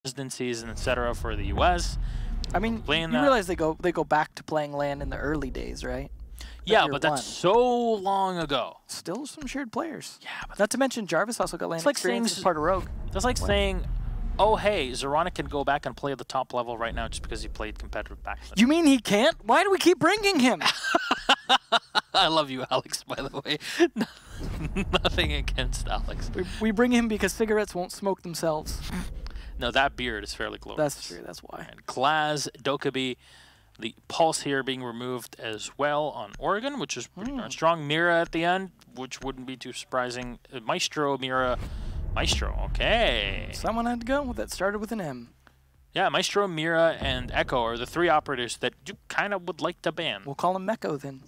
residencies and etc. for the US. I mean, you realize they go back to playing LAN in the early days, right? Yeah, but that's so long ago. Still some shared players. Yeah, but not to mention Jarvis also got LAN experience as part of Rogue. That's like saying, oh hey, Zeronic can go back and play at the top level right now just because he played competitive back then. You mean he can't? Why do we keep bringing him? I love you, Alex, by the way. Nothing against Alex. We bring him because cigarettes won't smoke themselves. No, that beard is fairly glorious. That's true, that's why. And Klaz, Dokkaebi, the Pulse here being removed as well on Oregon, which is pretty darn strong. Mira at the end, which wouldn't be too surprising. Maestro, Mira, Maestro, okay. Someone had to go that started with an M. Yeah, Maestro, Mira, and Echo are the three operators that you kind of would like to ban. We'll call him Mecco then.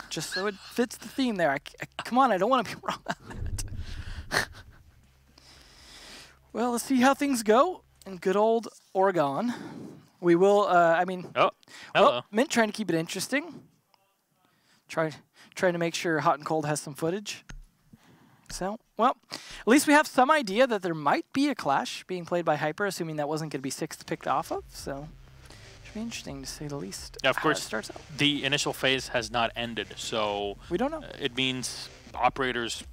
Just so it fits the theme there. Come on, I don't want to be wrong on that. Well, let's see how things go in good old Oregon. We will, I mean, hello. Mint trying to keep it interesting. Trying to make sure Hot and Cold has some footage. So, well, at least we have some idea that there might be a clash being played by Hyper, assuming that wasn't going to be 6th picked off of. So, should be interesting to say the least. Yeah, of course, starts out. The initial phase has not ended, so we don't know. It means operators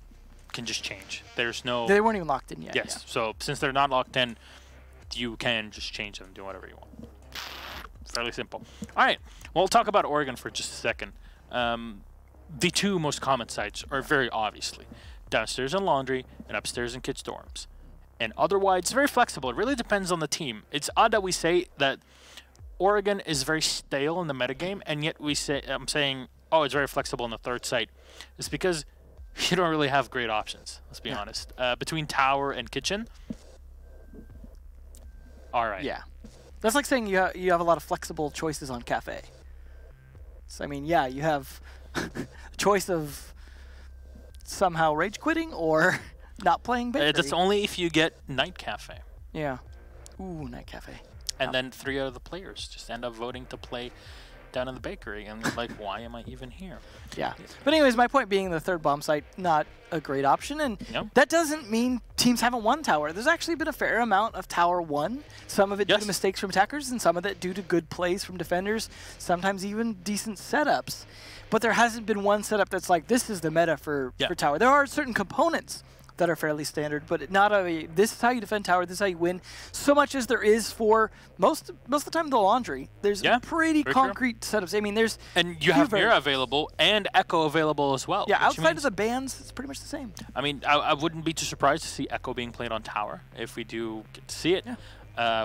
can just change. There's no... They weren't even locked in yet. Yes, yeah. So since they're not locked in, you can just change them and do whatever you want. Fairly simple. All right, well, we'll talk about Oregon for just a second. The two most common sites are very obviously downstairs in laundry and upstairs in kids' dorms. And otherwise, it's very flexible. It really depends on the team. It's odd that we say that Oregon is very stale in the metagame, and yet I'm saying, oh, it's very flexible in the third site. It's because you don't really have great options, let's be honest. Between tower and kitchen, all right. Yeah. That's like saying you have a lot of flexible choices on cafe. So, I mean, yeah, you have a choice of somehow rage quitting or not playing bakery. That's only if you get night cafe. Yeah. Ooh, night cafe. And then 3 out of the players just end up voting to play down in the bakery, and they're like, why am I even here? Yeah. But anyways, my point being the third bomb site, not a great option, and that doesn't mean teams haven't won tower. There's actually been a fair amount of tower won, some of it due to mistakes from attackers, and some of it due to good plays from defenders, sometimes even decent setups. But there hasn't been one setup that's like, this is the meta for tower. There are certain components that are fairly standard, but not this is how you defend tower, this is how you win. So much as there is for most of the time the laundry. There's pretty concrete setups. I mean, there's and you have Mira available and Echo available as well. Yeah, outside of the bans, it's pretty much the same. I mean, I wouldn't be too surprised to see Echo being played on tower if we do get to see it,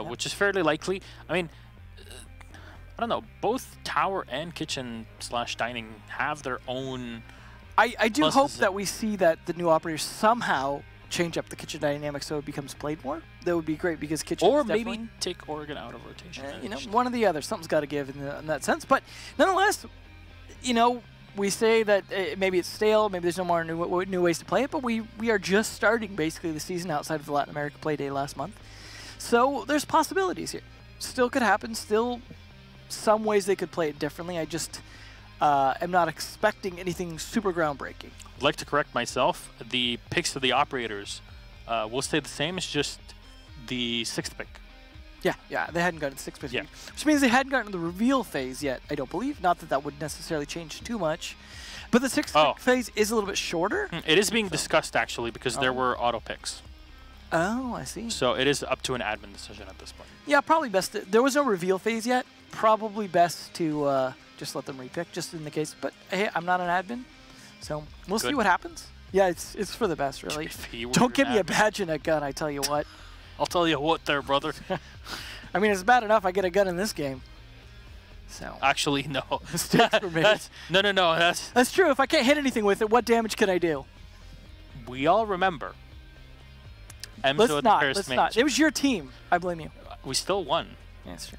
which is fairly likely. I mean, I don't know. Both tower and kitchen / dining have their own. I do hope that we see that the new operators somehow change up the kitchen dynamic so it becomes played more. That would be great because kitchen. Or maybe take Oregon out of rotation. You know, one or the other. Something's got to give in that sense. But nonetheless, you know, we say that maybe it's stale, maybe there's no more new ways to play it, but we are just starting basically the season outside of the Latin America play day last month. So there's possibilities here. Still could happen. Still, some ways they could play it differently. I just. I'm not expecting anything super groundbreaking. I'd like to correct myself. The picks of the operators will stay the same. It's just the 6th pick. Yeah, they hadn't gotten the 6th pick. Which means they hadn't gotten the reveal phase yet, I don't believe. Not that that would necessarily change too much. But the 6th pick phase is a little bit shorter. It is being discussed, actually, because there were auto picks. Oh, I see. So it is up to an admin decision at this point. Yeah, probably best. There was no reveal phase yet. Probably best to just let them repick, just in the case. But hey, I'm not an admin, so we'll see what happens. Yeah, it's for the best, really. Don't give me a badge and a gun, I tell you what. I'll tell you what there, brother. I mean, it's bad enough I get a gun in this game. So actually, no. Mistakes were made. No. That's true. If I can't hit anything with it, what damage can I do? We all remember. Let's not. It was your team. I blame you. We still won. Yeah, that's true.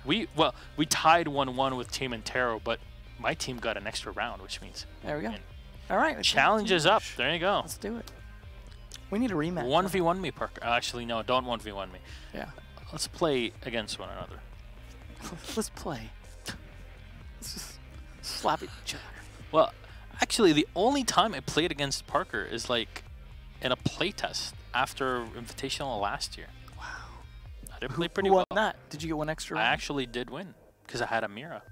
We tied 1-1 with Team Intero, but my team got an extra round, which means there we go. All right. Challenge is up. There you go. Let's do it. We need a rematch. 1v1 me, Parker. Actually, no, don't 1v1 me. Yeah. Let's play against one another. Let's play. Let's just slap each other. Well, actually, the only time I played against Parker is like in a playtest after Invitational last year. Wow. I did play pretty who well. won that? Did you get one extra round? I actually did win because I had a Mira.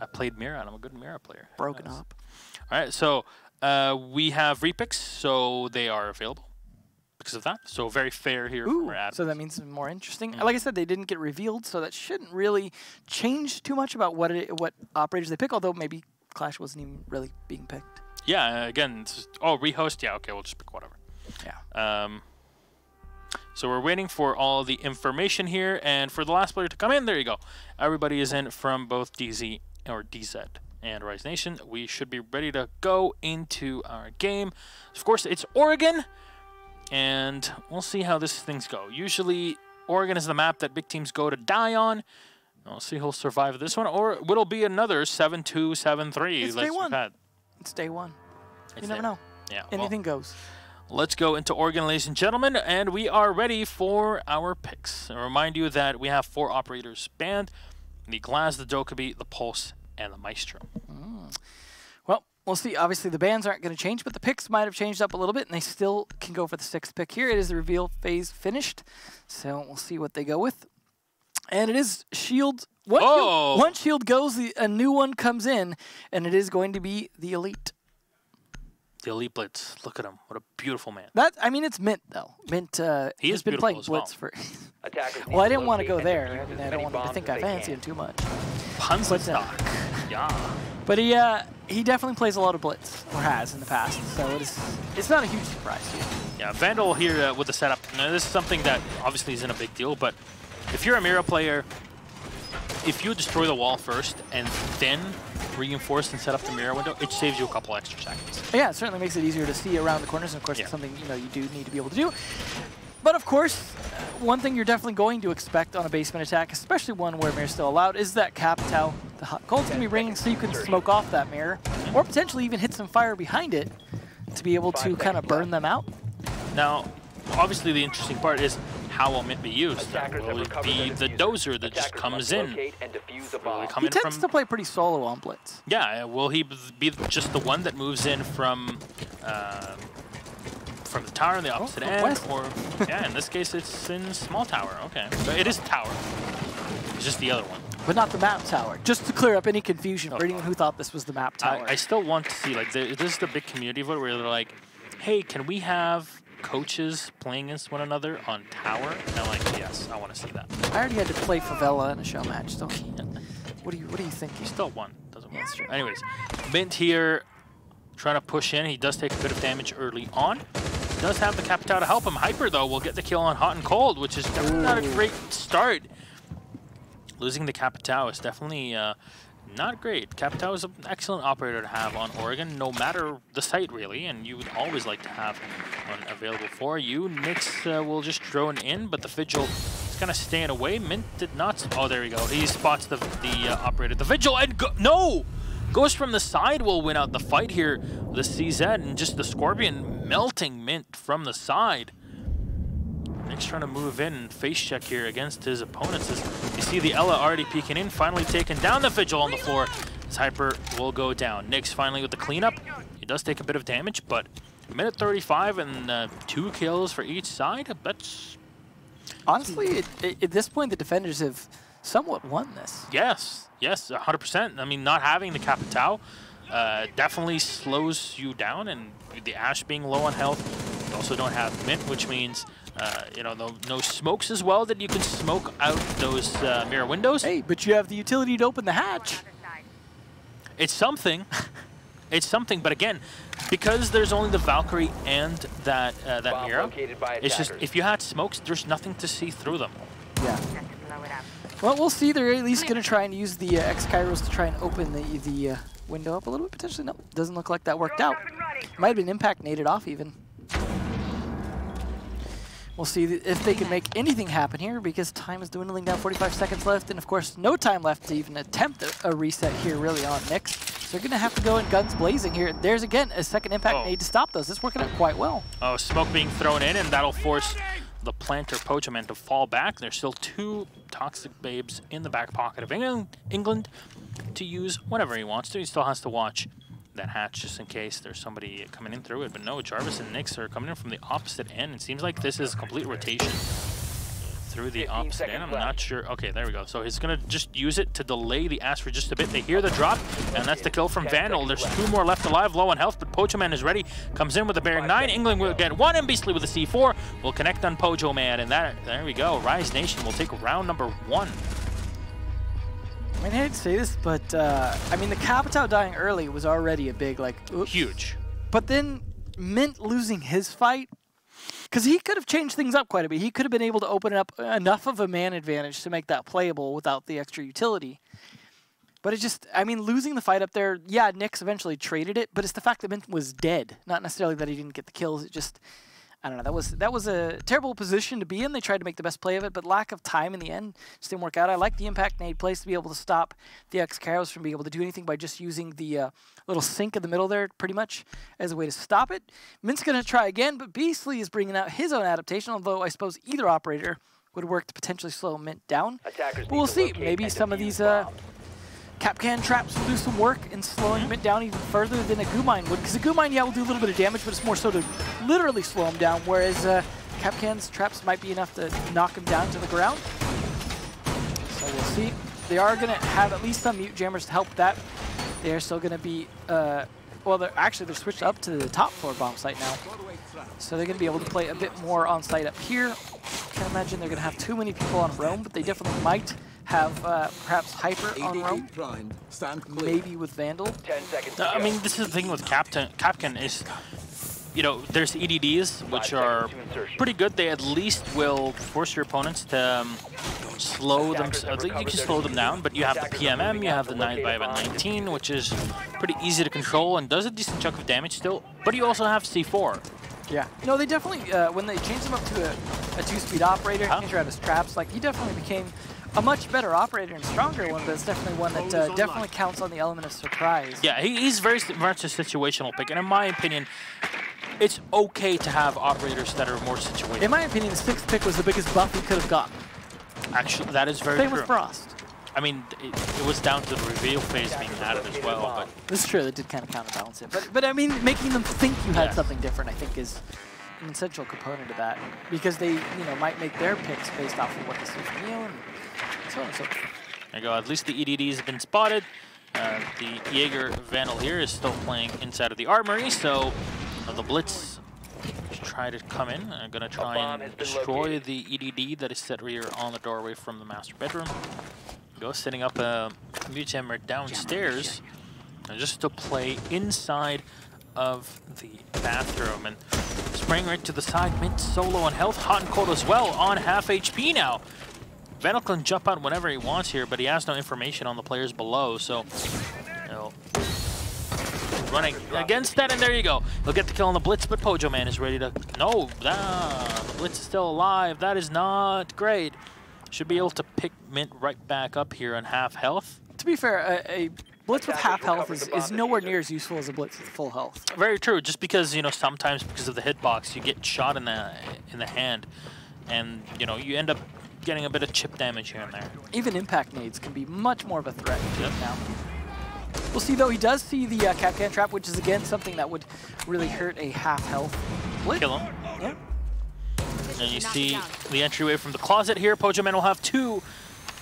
I played Mira, and I'm a good Mira player. Broken up. All right, so we have repicks, so they are available because of that. So very fair here from our admins. So that means more interesting. Like I said, they didn't get revealed, so that shouldn't really change too much about what operators they pick, although maybe Clash wasn't even really being picked. Yeah, again, it's just, rehost. Yeah, okay, we'll just pick whatever. Yeah. So we're waiting for all the information here, and for the last player to come in, there you go. Everybody is in from both DZ and Rise Nation. We should be ready to go into our game. Of course, it's Oregon, and we'll see how this things go. Usually, Oregon is the map that big teams go to die on. We'll see who'll survive this one, or it'll be another 7-2, 7-3. It's day one. It's day one. You never know. Yeah. Anything goes. Let's go into Oregon, ladies and gentlemen, and we are ready for our picks. I remind you that we have 4 operators banned: the Glass, the Dokkaebi, the Pulse, and the Maestro. Well, we'll see. Obviously, the bans aren't going to change, but the picks might have changed up a little bit, and they still can go for the 6th pick here. It is the reveal phase finished, so we'll see what they go with. And it is Shield. One shield goes, a new one comes in, and it is going to be the Elite. The Elite Blitz. Look at him. What a beautiful man. I mean, it's Mint, though. Mint, he's been playing Blitz for... Well, I didn't want to go there. I don't want to think I fancy him too much. Punstock. Yeah. But he definitely plays a lot of Blitz, or has in the past, so it's not a huge surprise to you. Yeah, Vandal here with the setup. Now, this is something that obviously isn't a big deal, but if you're a Mira player, if you destroy the wall first and then reinforce and set up the Mira window, it saves you a couple extra seconds. Yeah, it certainly makes it easier to see around the corners, and of course it's something you do need to be able to do. But of course, one thing you're definitely going to expect on a basement attack, especially one where Mira's still allowed, is that Capitao. The hot cold's going to be ringing, so you can smoke off that Mirror, or potentially even hit some fire behind it to be able to kind of burn them out. Now, obviously the interesting part is how will Mint be used? Will it be the dozer that just comes in? He tends to play pretty solo on Blitz. Yeah, will he be just the one that moves in from the tower on the opposite end? West. Or yeah, in this case it's in small tower. Okay, so it is tower. It's just the other one. But not the map tower. Just to clear up any confusion for anyone who thought this was the map tower. I still want to see, like, this is the big community vote where they're like, hey, can we have coaches playing against one another on tower? And I'm like, yes, I want to see that. I already had to play Favela in a show match, so what do you think? He still won. Doesn't matter. That's true. Anyways, Mint here trying to push in. He does take a bit of damage early on. He does have the Capitao to help him. Hyper, though, will get the kill on Hot and Cold, which is definitely not a great start. Losing the Capitao is definitely not great. Capitao is an excellent operator to have on Oregon, no matter the site, really, and you would always like to have one available for you. Nyx will just drone in, but the Vigil is kind of staying away. Mint did not... Oh, there we go. He spots the operator. The Vigil, and no! Goes from the side will win out the fight here. The CZ and just the Scorpion melting Mint from the side. Nyx trying to move in and face check here against his opponents. As you see the Ella already peeking in, finally taking down the Vigil on the floor. As Hyper will go down. Nyx finally with the cleanup. He does take a bit of damage, but minute 35 and 2 kills for each side. That's... Honestly, at this point, the defenders have somewhat won this. Yes, 100%. I mean, not having the Capitao definitely slows you down, and the Ashe being low on health, you also don't have Mint, which means no smokes as well that you can smoke out those mirror windows. Hey, but you have the utility to open the hatch. It's something. It's something, but again, because there's only the Valkyrie and that mirror, it's just, if you had smokes, there's nothing to see through them. Yeah. Well, we'll see. They're at least going to try and use the X-Kairos to try and open the window up a little bit, potentially. No, doesn't look like that worked out. Might have been impact naded off even. We'll see if they can make anything happen here, because time is dwindling down. 45 seconds left, and of course, no time left to even attempt a reset here really on Nyx. So they're going to have to go in guns blazing here. There's, again, a second impact nade to stop those. It's working out quite well. Oh, smoke being thrown in, and that'll force the Planter Pochaman to fall back. There's still 2 Toxic Babes in the back pocket of England to use whenever he wants to. He still has to watch that hatch just in case there's somebody coming in through it. But no, Jarvis and Nyx are coming in from the opposite end. It seems like this is a complete rotation. through the opposite end. I'm not sure. Okay, there we go. So he's going to just use it to delay the Ash for just a bit. They hear the drop, and that's the kill from Vandal. There's 2 more left alive, low on health, but Pojo Man is ready. Comes in with a bearing 9. England will get 1, and Beastly with a C4 will connect on Pojo Man. And there we go. Rise Nation will take round number 1. I mean, I hate to say this, but I mean, the Capitao dying early was already a big, like, oops. Huge. But then Mint losing his fight, because he could have changed things up quite a bit. He could have been able to open up enough of a man advantage to make that playable without the extra utility. But it just, I mean, losing the fight up there, yeah, Nyx eventually traded it, but it's the fact that Mint was dead, not necessarily that he didn't get the kills. It just, I don't know, that was a terrible position to be in. They tried to make the best play of it, but lack of time in the end just didn't work out. I like the impact nade place to be able to stop the X-Caros from being able to do anything by just using the little sink in the middle there pretty much as a way to stop it. Mint's going to try again, but Beastly is bringing out his own adaptation, although I suppose either operator would work to potentially slow Mint down. But we'll see. Maybe some of these Capcan traps will do some work in slowing Mint down even further than a Goo Mine would, because a Goo Mine, yeah, will do a little bit of damage, but it's more so to literally slow him down, whereas Capcan's traps might be enough to knock him down to the ground. So we'll see. They are going to have at least some mute jammers to help that. They are still going to be, well, they're switched up to the top floor bomb site now. So they're going to be able to play a bit more on site up here. Can't imagine they're going to have too many people on Roam, but they definitely might have perhaps Hyper on Roam, maybe with Vandal. 10 seconds. I mean, this is the thing with Capcan is, you know, there's EDDs, which are pretty good. They at least will force your opponents to slow them. You can slow them down, but you have the PMM, you have the 9x19, which is pretty easy to control and does a decent chunk of damage still. But you also have C4. Yeah. No, they definitely, when they changed him up to a 2-speed operator, changed around his traps, like, he definitely became a much better operator and stronger one, but it's definitely one that definitely counts on the element of surprise. Yeah, he's very much a situational pick, and in my opinion, it's okay to have operators that are more situational. In my opinion, the 6th pick was the biggest buff he could have gotten. Actually, that is very true. Same with Frost. I mean, it was down to the reveal phase being added as well. But this is true, that did kind of counterbalance it. But I mean, making them think you had something different, I think, is an essential component of that. Because they, you know, might make their picks based off of what they see from you, and so on and so forth. There you go. At least the EDDs have been spotted. The Jaeger Vandal here is still playing inside of the armory, so the Blitz try to come in. I'm going to try and destroy the EDD that is set here on the doorway from the master bedroom. Go setting up a mute jammer downstairs and just to play inside of the bathroom, and spraying right to the side. Mint solo on health, hot and cold as well on half HP now. Vandal can jump out whenever he wants here, but he has no information on the players below, so you know, running against that, and there you go. He'll get the kill on the Blitz, but Pojo Man is ready to... No, the Blitz is still alive. That is not great. Should be able to pick Mint right back up here on half health. To be fair, a Blitz with half health is nowhere near as useful as a Blitz with full health. Very true, just because, you know, sometimes because of the hitbox, you get shot in the hand, and, you know, you end up getting a bit of chip damage here and there. Even impact nades can be much more of a threat now. We'll see, though. He does see the Capcan trap, which is, again, something that would really hurt a half health Blitz. Kill him. Yeah. And you see the entryway from the closet here. Pojo Man will have 2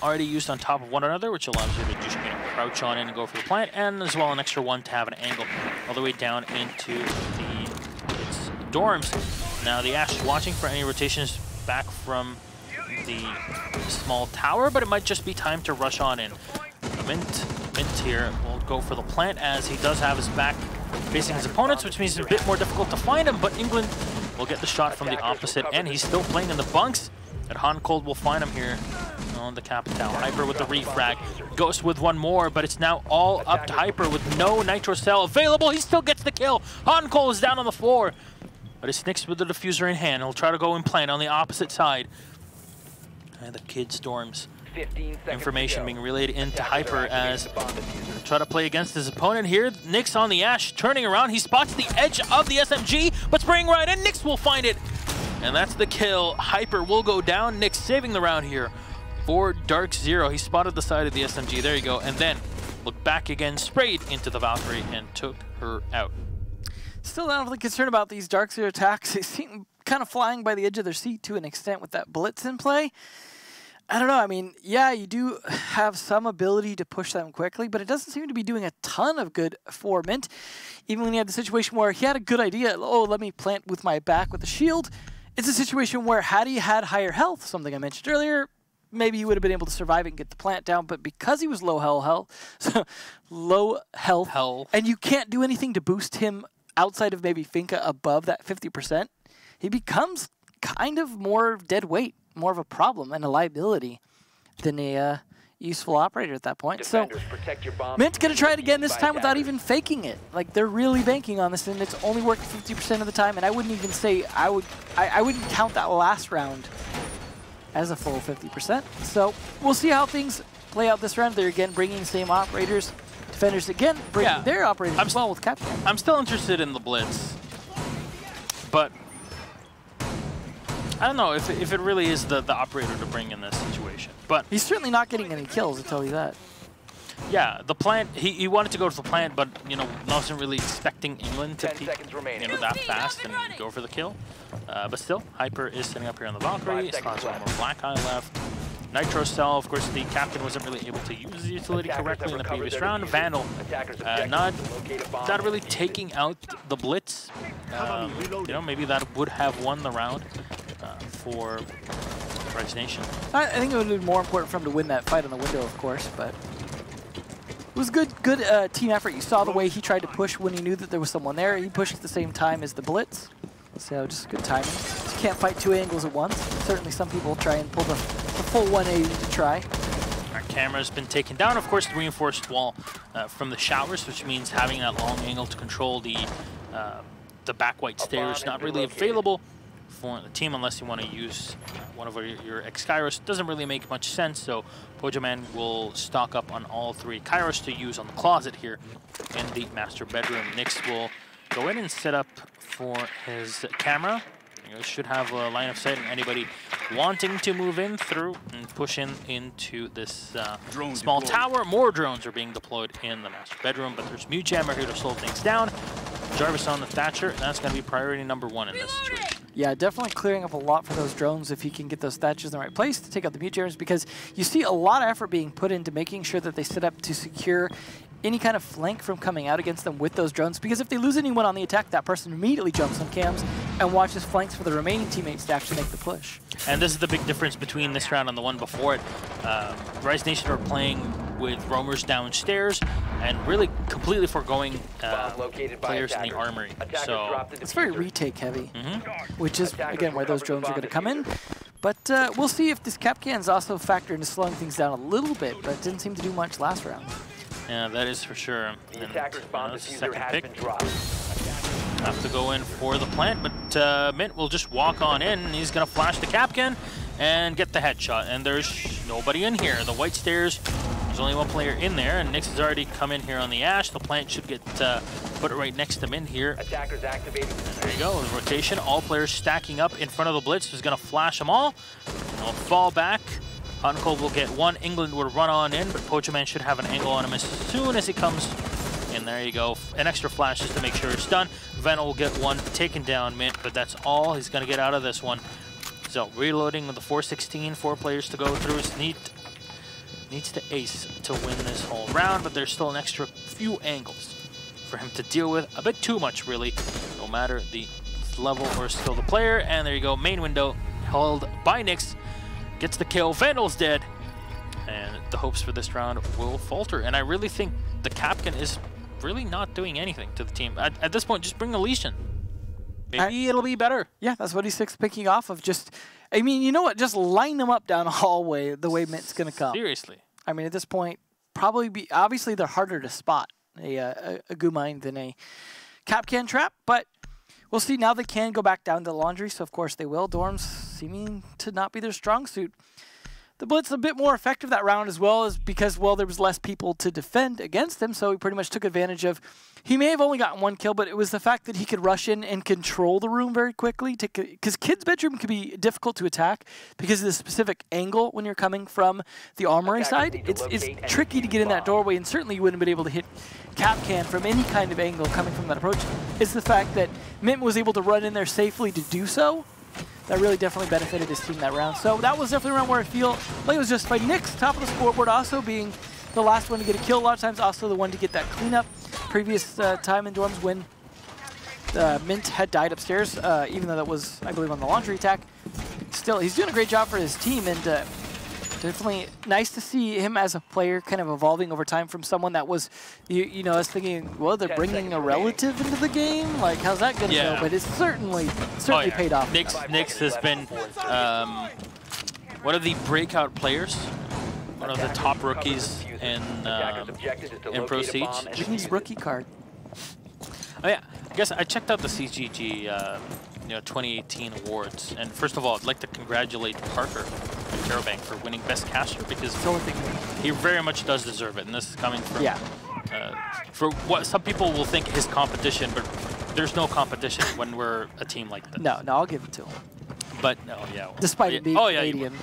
already used on top of one another, which allows you to just, you know, crouch on in and go for the plant, and as well an extra 1 to have an angle all the way down into its dorms. Now the Ash is watching for any rotations back from the small tower, but it might just be time to rush on in. Mint here will go for the plant, as he does have his back facing his opponents, which means it's a bit more difficult to find him, but England will get the shot from the opposite end. He's still playing in the bunks, and Han Cold will find him here on the Capitao. Hyper with the refrag, Ghost with 1 more, but it's now all up to Hyper with no Nitro Cell available. He still gets the kill. Han Cold is down on the floor, but it's Nyx with the diffuser in hand. He'll try to go and plant on the opposite side. And the kids' dorms. Information being relayed into Hyper as try to play against his opponent here. Nyx on the Ash, turning around. He spots the edge of the SMG, but spraying right in. Nyx will find it. And that's the kill. Hyper will go down. Nyx saving the round here for DarkZero. He spotted the side of the SMG. There you go. And then looked back again, sprayed into the Valkyrie, and took her out. Still not really concerned about these DarkZero attacks. They seem kind of flying by the edge of their seat to an extent with that blitz in play. I don't know. I mean, yeah, you do have some ability to push them quickly, but it doesn't seem to be doing a ton of good for Mint. Even when he had the situation where he had a good idea, oh, let me plant with my back with a shield, it's a situation where had he had higher health, something I mentioned earlier, maybe he would have been able to survive it and get the plant down, but because he was low health, and you can't do anything to boost him outside of maybe Finka above that 50%, he becomes kind of more dead weight, more of a problem and a liability than a useful operator at that point. Defenders, so Mint's going to try it again, this time without even faking it. Like, they're really banking on this, and it's only worked 50% of the time, and I wouldn't even say, I wouldn't count that last round as a full 50%. So we'll see how things play out this round. They're again bringing the same operators. Defenders again bringing their operators as well with Captain. I'm still interested in the blitz, but I don't know if it really is the operator to bring in this situation. But he's certainly not getting any kills, I'll tell you that. Yeah, the plant, he wanted to go to the plant, but, you know, wasn't really expecting England to keep, you know, that fast and go for the kill. But still, Hyper is setting up here on the Valkyrie. Still has one more Black Eye left. Nitro Cell, of course, the captain wasn't really able to use the utility correctly in the previous round. Vandal, not really taking out the Blitz. You know, maybe that would have won the round for Rise Nation. I think it would have been more important for him to win that fight on the window, of course, but it was good team effort. You saw the way he tried to push when he knew that there was someone there. He pushed at the same time as the Blitz. So just good timing. You can't fight two angles at once. Certainly some people try and pull the full 180 to try. Our camera's been taken down. Of course, the reinforced wall from the showers, which means having that long angle to control the back white stairs not really available for the team unless you want to use one of your X-Kairos. Doesn't really make much sense, so Pojaman will stock up on all three Kairos to use on the closet here in the master bedroom. Nyx will go in and set up for his camera. You should have a line of sight on anybody wanting to move in through and push in into this small tower. More drones are being deployed in the master bedroom, but there's Mute Jammer here to slow things down. Jarvis on the Thatcher, and that's going to be priority number one in this situation. Yeah, definitely clearing up a lot for those drones if he can get those Thatchers in the right place to take out the Mute Jammers, because you see a lot of effort being put into making sure that they set up to secure any kind of flank from coming out against them with those drones, because if they lose anyone on the attack, that person immediately jumps on cams and watches flanks for the remaining teammates to actually make the push. And this is the big difference between this round and the one before it. Rise Nation are playing with roamers downstairs and really completely foregoing players in the armory. So it's very retake heavy, which is, again, where those drones are going to come in. But we'll see if this Capcan's also factor into slowing things down a little bit, but it didn't seem to do much last round. Yeah, that is for sure. And, second pick. Have to go in for the plant, but Mint will just walk on in. And he's going to flash the Capcan and get the headshot. And there's nobody in here. The white stairs, there's only one player in there, and Nyx has already come in here on the Ash. The plant should get put right next to Mint here. Attackers activating. There you go, the rotation. All players stacking up in front of the Blitz, who's going to flash them all. They'll fall back. Hot and Cold will get one. England will run on in, but Pojaman should have an angle on him as soon as he comes in. There you go. An extra flash just to make sure it's done. Venom will get one taken down, Mint, but that's all he's going to get out of this one. So reloading with the 416, 4 players to go through. Needs to ace to win this whole round, but there's still an extra few angles for him to deal with. A bit too much, really, no matter the level or skill of the player. And there you go. Main window held by Nyx. Gets the kill. Vandal's dead. And the hopes for this round will falter. And I really think the Capcan is really not doing anything to the team. At this point, just bring Elysian. Maybe it'll be better. Yeah, that's what he's picking off of. Just, I mean, you know what? Just line them up down the hallway the way Mint's going to come. Seriously. I mean, at this point, obviously they're harder to spot, a Gumine than a Capcan trap, but we'll see. Now they can go back down to laundry, so of course they will. Dorms seeming to not be their strong suit. The Blitz a bit more effective that round as well, is because, well, there was less people to defend against him, so he pretty much took advantage of. He may have only gotten one kill, but it was the fact that he could rush in and control the room very quickly. Because Kid's bedroom can be difficult to attack because of the specific angle when you're coming from the armory side. It's tricky to get in that doorway, and certainly you wouldn't have been able to hit Capcan from any kind of angle coming from that approach. It's the fact that Mint was able to run in there safely to do so, that really definitely benefited his team that round. So that was definitely a round where I feel like it was just by Nyx, top of the scoreboard, also being the last one to get a kill. A lot of times also the one to get that cleanup. Previous time in dorms when Mint had died upstairs, even though that was, I believe, on the laundry attack. Still, he's doing a great job for his team, and definitely nice to see him as a player kind of evolving over time from someone that was, you know, I was thinking, well, they're bringing a relative into the game? Like, how's that going to go? But it's certainly paid off. Nyx has been one of the breakout players, one of the top rookies in Pro Siege. His rookie card. Oh yeah, I guess I checked out the CGG 2018 awards, and first of all, I'd like to congratulate Parker Carabank for winning Best Caster, because he very much does deserve it, and this is coming from for what some people will think is competition, but there's no competition when we're a team like this. No, I'll give it to him. But no, despite it being Canadian.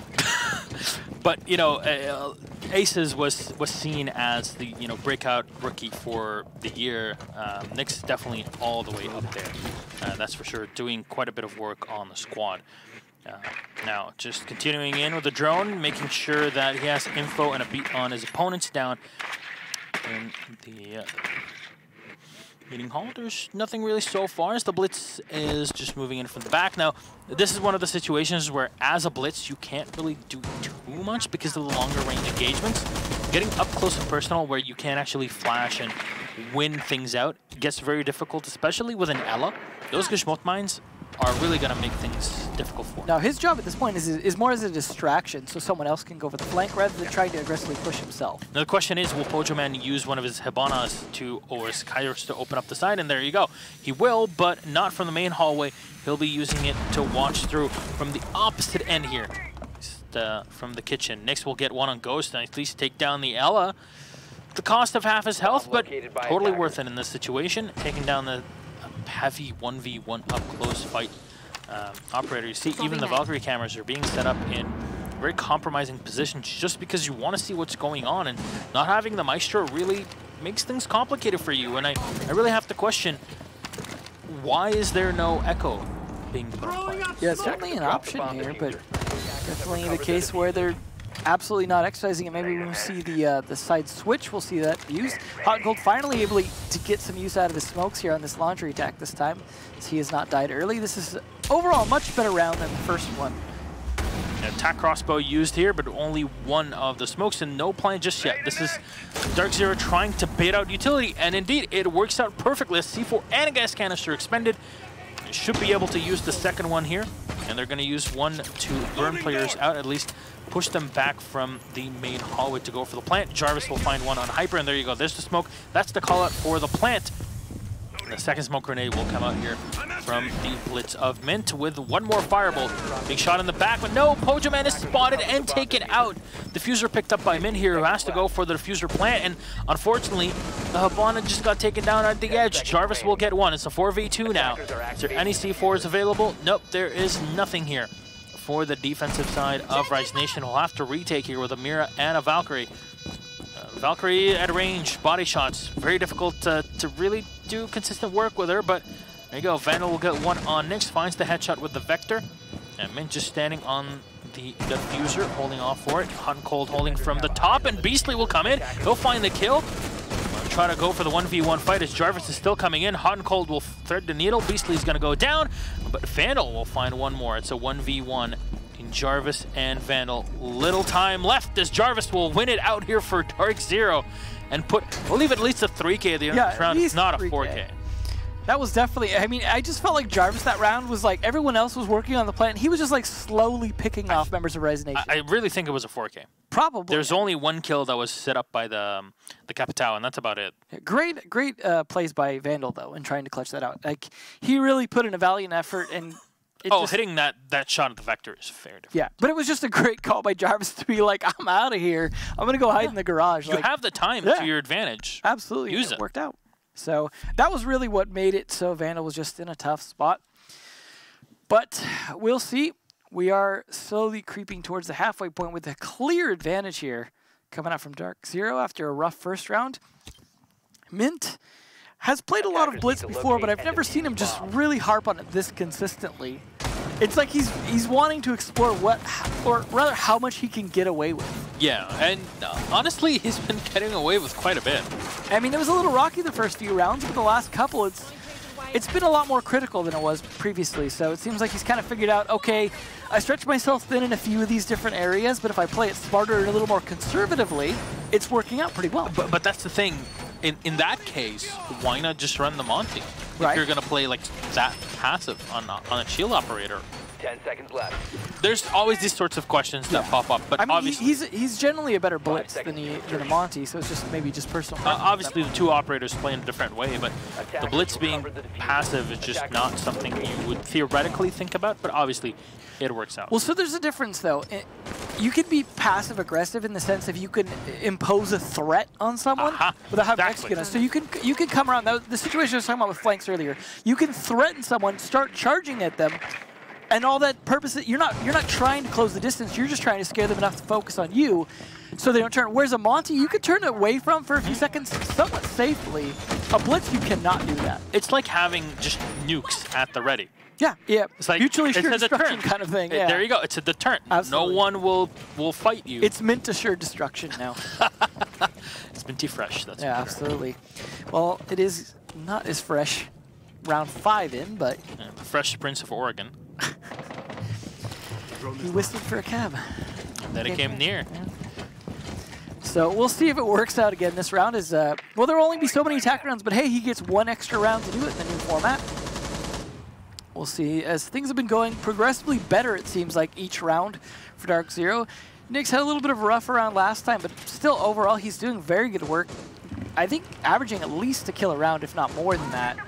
But Aces was seen as the breakout rookie for the year. Nyx is definitely all the way up there. That's for sure. Doing quite a bit of work on the squad. Now, just continuing in with the drone, making sure that he has info and a beat on his opponents down in the meeting hall. There's nothing really so far, as the Blitz is just moving in from the back. Now, this is one of the situations where, as a Blitz, you can't really do too much because of the longer range engagements. Getting up close and personal where you can actually flash and win things out gets very difficult, especially with an Ela. Those Geshmot mines are really going to make things difficult for him. Now, his job at this point is more as a distraction, so someone else can go for the flank rather than trying to aggressively push himself. Now, the question is, will Pojoman use one of his Hibanas or his Kairos to open up the side? And there you go. He will, but not from the main hallway. He'll be using it to watch through from the opposite end here. From the kitchen. Nyx will get one on Ghost and at least take down the Ela. The cost of half his health, but totally worth it in this situation. Taking down the heavy 1v1 up-close fight operator. You see, even the Valkyrie cameras are being set up in very compromising positions just because you want to see what's going on, and not having the Maestro really makes things complicated for you. And I really have to question, why is there no Echo being put on play? Yeah, it's certainly an option here, but definitely the case where they're absolutely not exercising it. Maybe when we see the side switch, we'll see that used. Hot and Cold finally able to get some use out of his smokes here on this laundry attack this time, as he has not died early. This is overall a much better round than the first one. Attack crossbow used here, but only one of the smokes, and no plan just yet. This is DarkZero trying to bait out utility, and indeed it works out perfectly. A C4 and a gas canister expended. They should be able to use the second one here, and they're going to use one to burn players out, at least push them back from the main hallway to go for the plant. Jarvis will find one on Hyper, and there you go. There's the smoke. That's the call out for the plant. And the second smoke grenade will come out here from the Blitz of Mint with one more firebolt. Big shot in the back, but no, Pojoman is spotted and taken out. Diffuser picked up by Mint here, who has to go for the diffuser plant, and unfortunately, the Hibana just got taken down at the edge. Jarvis will get one. It's a 4v2 now. Is there any C4s available? Nope, there is nothing here for the defensive side of Rise Nation. Will have to retake here with a Mira and a Valkyrie. Valkyrie at range, body shots. Very difficult to really do consistent work with her, but there you go. Vandal will get one on Nyx, finds the headshot with the Vector. And Mint just standing on the diffuser, holding off for it. Hot and Cold holding from the top, and Beastly will come in. He'll find the kill. Try to go for the 1v1 fight as Jarvis is still coming in. Hot and Cold will thread the needle. Beastly's going to go down, but Vandal will find one more. It's a 1v1 in Jarvis and Vandal. Little time left as Jarvis will win it out here for DarkZero and we'll leave at least a 3K at the end of the round, not a 4K. That was definitely, I mean, I just felt like Jarvis that round was like, everyone else was working on the plant. He was just like slowly picking off members of Rise Nation. I really think it was a 4K. Probably. There's only one kill that was set up by the Capitao, and that's about it. Great plays by Vandal, though, in trying to clutch that out. Like, he really put in a valiant effort, and hitting that shot at the Vector is fair. Yeah, but it was just a great call by Jarvis to be like, I'm out of here. I'm going to go hide in the garage. You have the time to your advantage. Absolutely. Use it. It worked out. So that was really what made it so Vandal was just in a tough spot. But we'll see. We are slowly creeping towards the halfway point with a clear advantage here coming out from DarkZero after a rough first round. Mint has played a lot of Blitz before, but I've never seen him just really harp on it this consistently. It's like he's wanting to explore or rather how much he can get away with. Yeah, and honestly, he's been getting away with quite a bit. I mean, it was a little rocky the first few rounds, but the last couple, it's been a lot more critical than it was previously. So it seems like he's kind of figured out, okay, I stretch myself thin in a few of these different areas, but if I play it smarter and a little more conservatively, it's working out pretty well. But that's the thing. In that case, why not just run the Monty? Right. If you're going to play like that passive on a shield operator. 10 seconds left. There's always these sorts of questions that pop up, but I mean, obviously he's generally a better blitz than a Monty, so it's just maybe just personal. obviously the two operators play in a different way, but the blitz being passive is just not something you would theoretically think about, but obviously it works out. Well, so there's a difference though. You can be passive aggressive in the sense of you can impose a threat on someone without having to execute it. So you can come around. The situation I was talking about with flanks earlier. You can threaten someone, start charging at them. And all that purpose, you're not trying to close the distance. You're just trying to scare them enough to focus on you, so they don't turn. Whereas a Monty, you could turn away from for a few seconds somewhat safely. A blitz, you cannot do that. It's like having just nukes at the ready. Yeah, yeah. It's like mutually assured destruction kind of thing. Yeah. There you go. It's a deterrent. Absolutely. No one will fight you. It's mint assured destruction now. It's minty fresh. That's yeah, absolutely. Well, it is not as fresh. Round 5 in, but the Fresh Prince of Oregon. He whistled for a cab. And then it came near. Yeah. So we'll see if it works out again. This round is, well, there will only be so many attack rounds, but hey, he gets one extra round to do it in the new format. We'll see. As things have been going progressively better, it seems like, each round for DarkZero. Nick's had a little bit of a rough round last time, but still, overall, he's doing very good work. I think averaging at least a kill a round, if not more than that.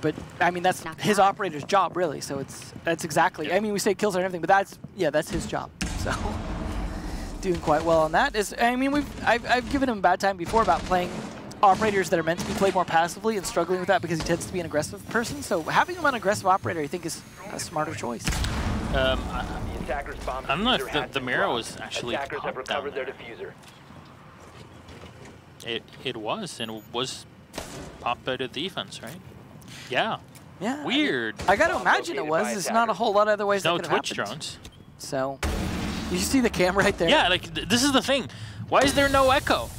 But I mean, that's his operator's job, really. So that's exactly. I mean, we say kills or anything, but that's his job. So doing quite well on that. I mean, I've given him a bad time before about playing operators that are meant to be played more passively and struggling with that because he tends to be an aggressive person. So having him on aggressive operator, I think, is a smarter choice. I don't know if the mirror was actually popped down there. It was, and it was popped out of defense, right? Yeah. Yeah. Weird. I got to imagine it was. There's not a whole lot of other ways that could have happened. No Twitch drones. So, you see the cam right there? Yeah, like, this is the thing. Why is there no echo?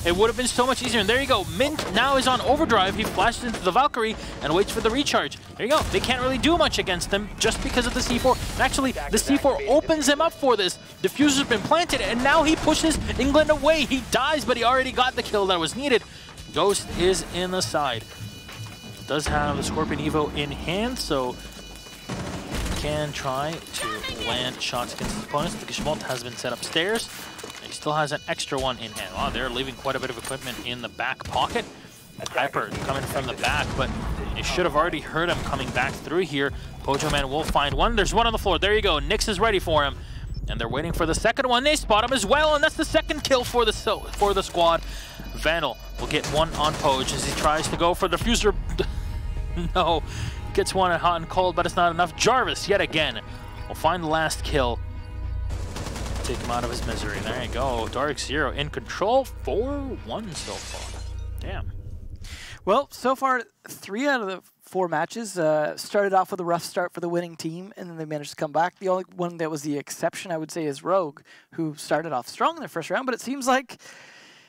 It would have been so much easier. And there you go. Mint now is on overdrive. He flashes into the Valkyrie and waits for the recharge. There you go. They can't really do much against him just because of the C4. And actually, the C4 opens him up for this. Diffuser's been planted, and now he pushes England away. He dies, but he already got the kill that was needed. Ghost is in the side. Does have the Scorpion Evo in hand, so can try to land shots against his opponents. The Geschmalt has been set upstairs. He still has an extra one in hand. Wow, they're leaving quite a bit of equipment in the back pocket. Hyper coming from the back, but you should have already heard him coming back through here. Pojo Man will find one. There's one on the floor. There you go. Nyx is ready for him. And they're waiting for the second one. They spot him as well, and that's the second kill for the squad. Vandal will get one on Poge as he tries to go for the diffuser. No, gets one at hot and cold, but it's not enough. Jarvis, yet again, will find the last kill. Take him out of his misery. There you go. DarkZero in control. 4-1 so far. Damn. Well, so far, 3 out of the 4 matches started off with a rough start for the winning team, and then they managed to come back. The only one that was the exception, I would say, is Rogue, who started off strong in their first round, but it seems like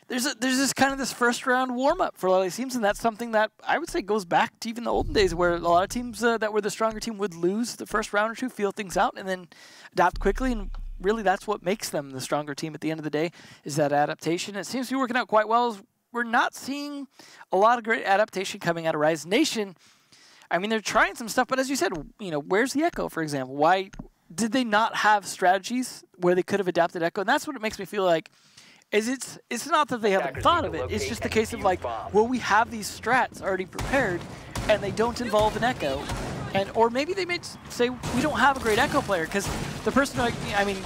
there's this kind of this first round warm-up for a lot of these teams, and that's something that I would say goes back to even the olden days where a lot of teams that were the stronger team would lose the first round or two, feel things out, and then adapt quickly, and really that's what makes them the stronger team at the end of the day, is that adaptation. It seems to be working out quite well. We're not seeing a lot of great adaptation coming out of Rise Nation. I mean, they're trying some stuff, but as you said, you know, where's the Echo, for example? Why did they not have strategies where they could have adapted Echo? And that's what it makes me feel like. It's not that they haven't thought of it. It's just a case of like, well, we have these strats already prepared, and they don't involve an Echo, or maybe they may say we don't have a great Echo player because the person, I mean,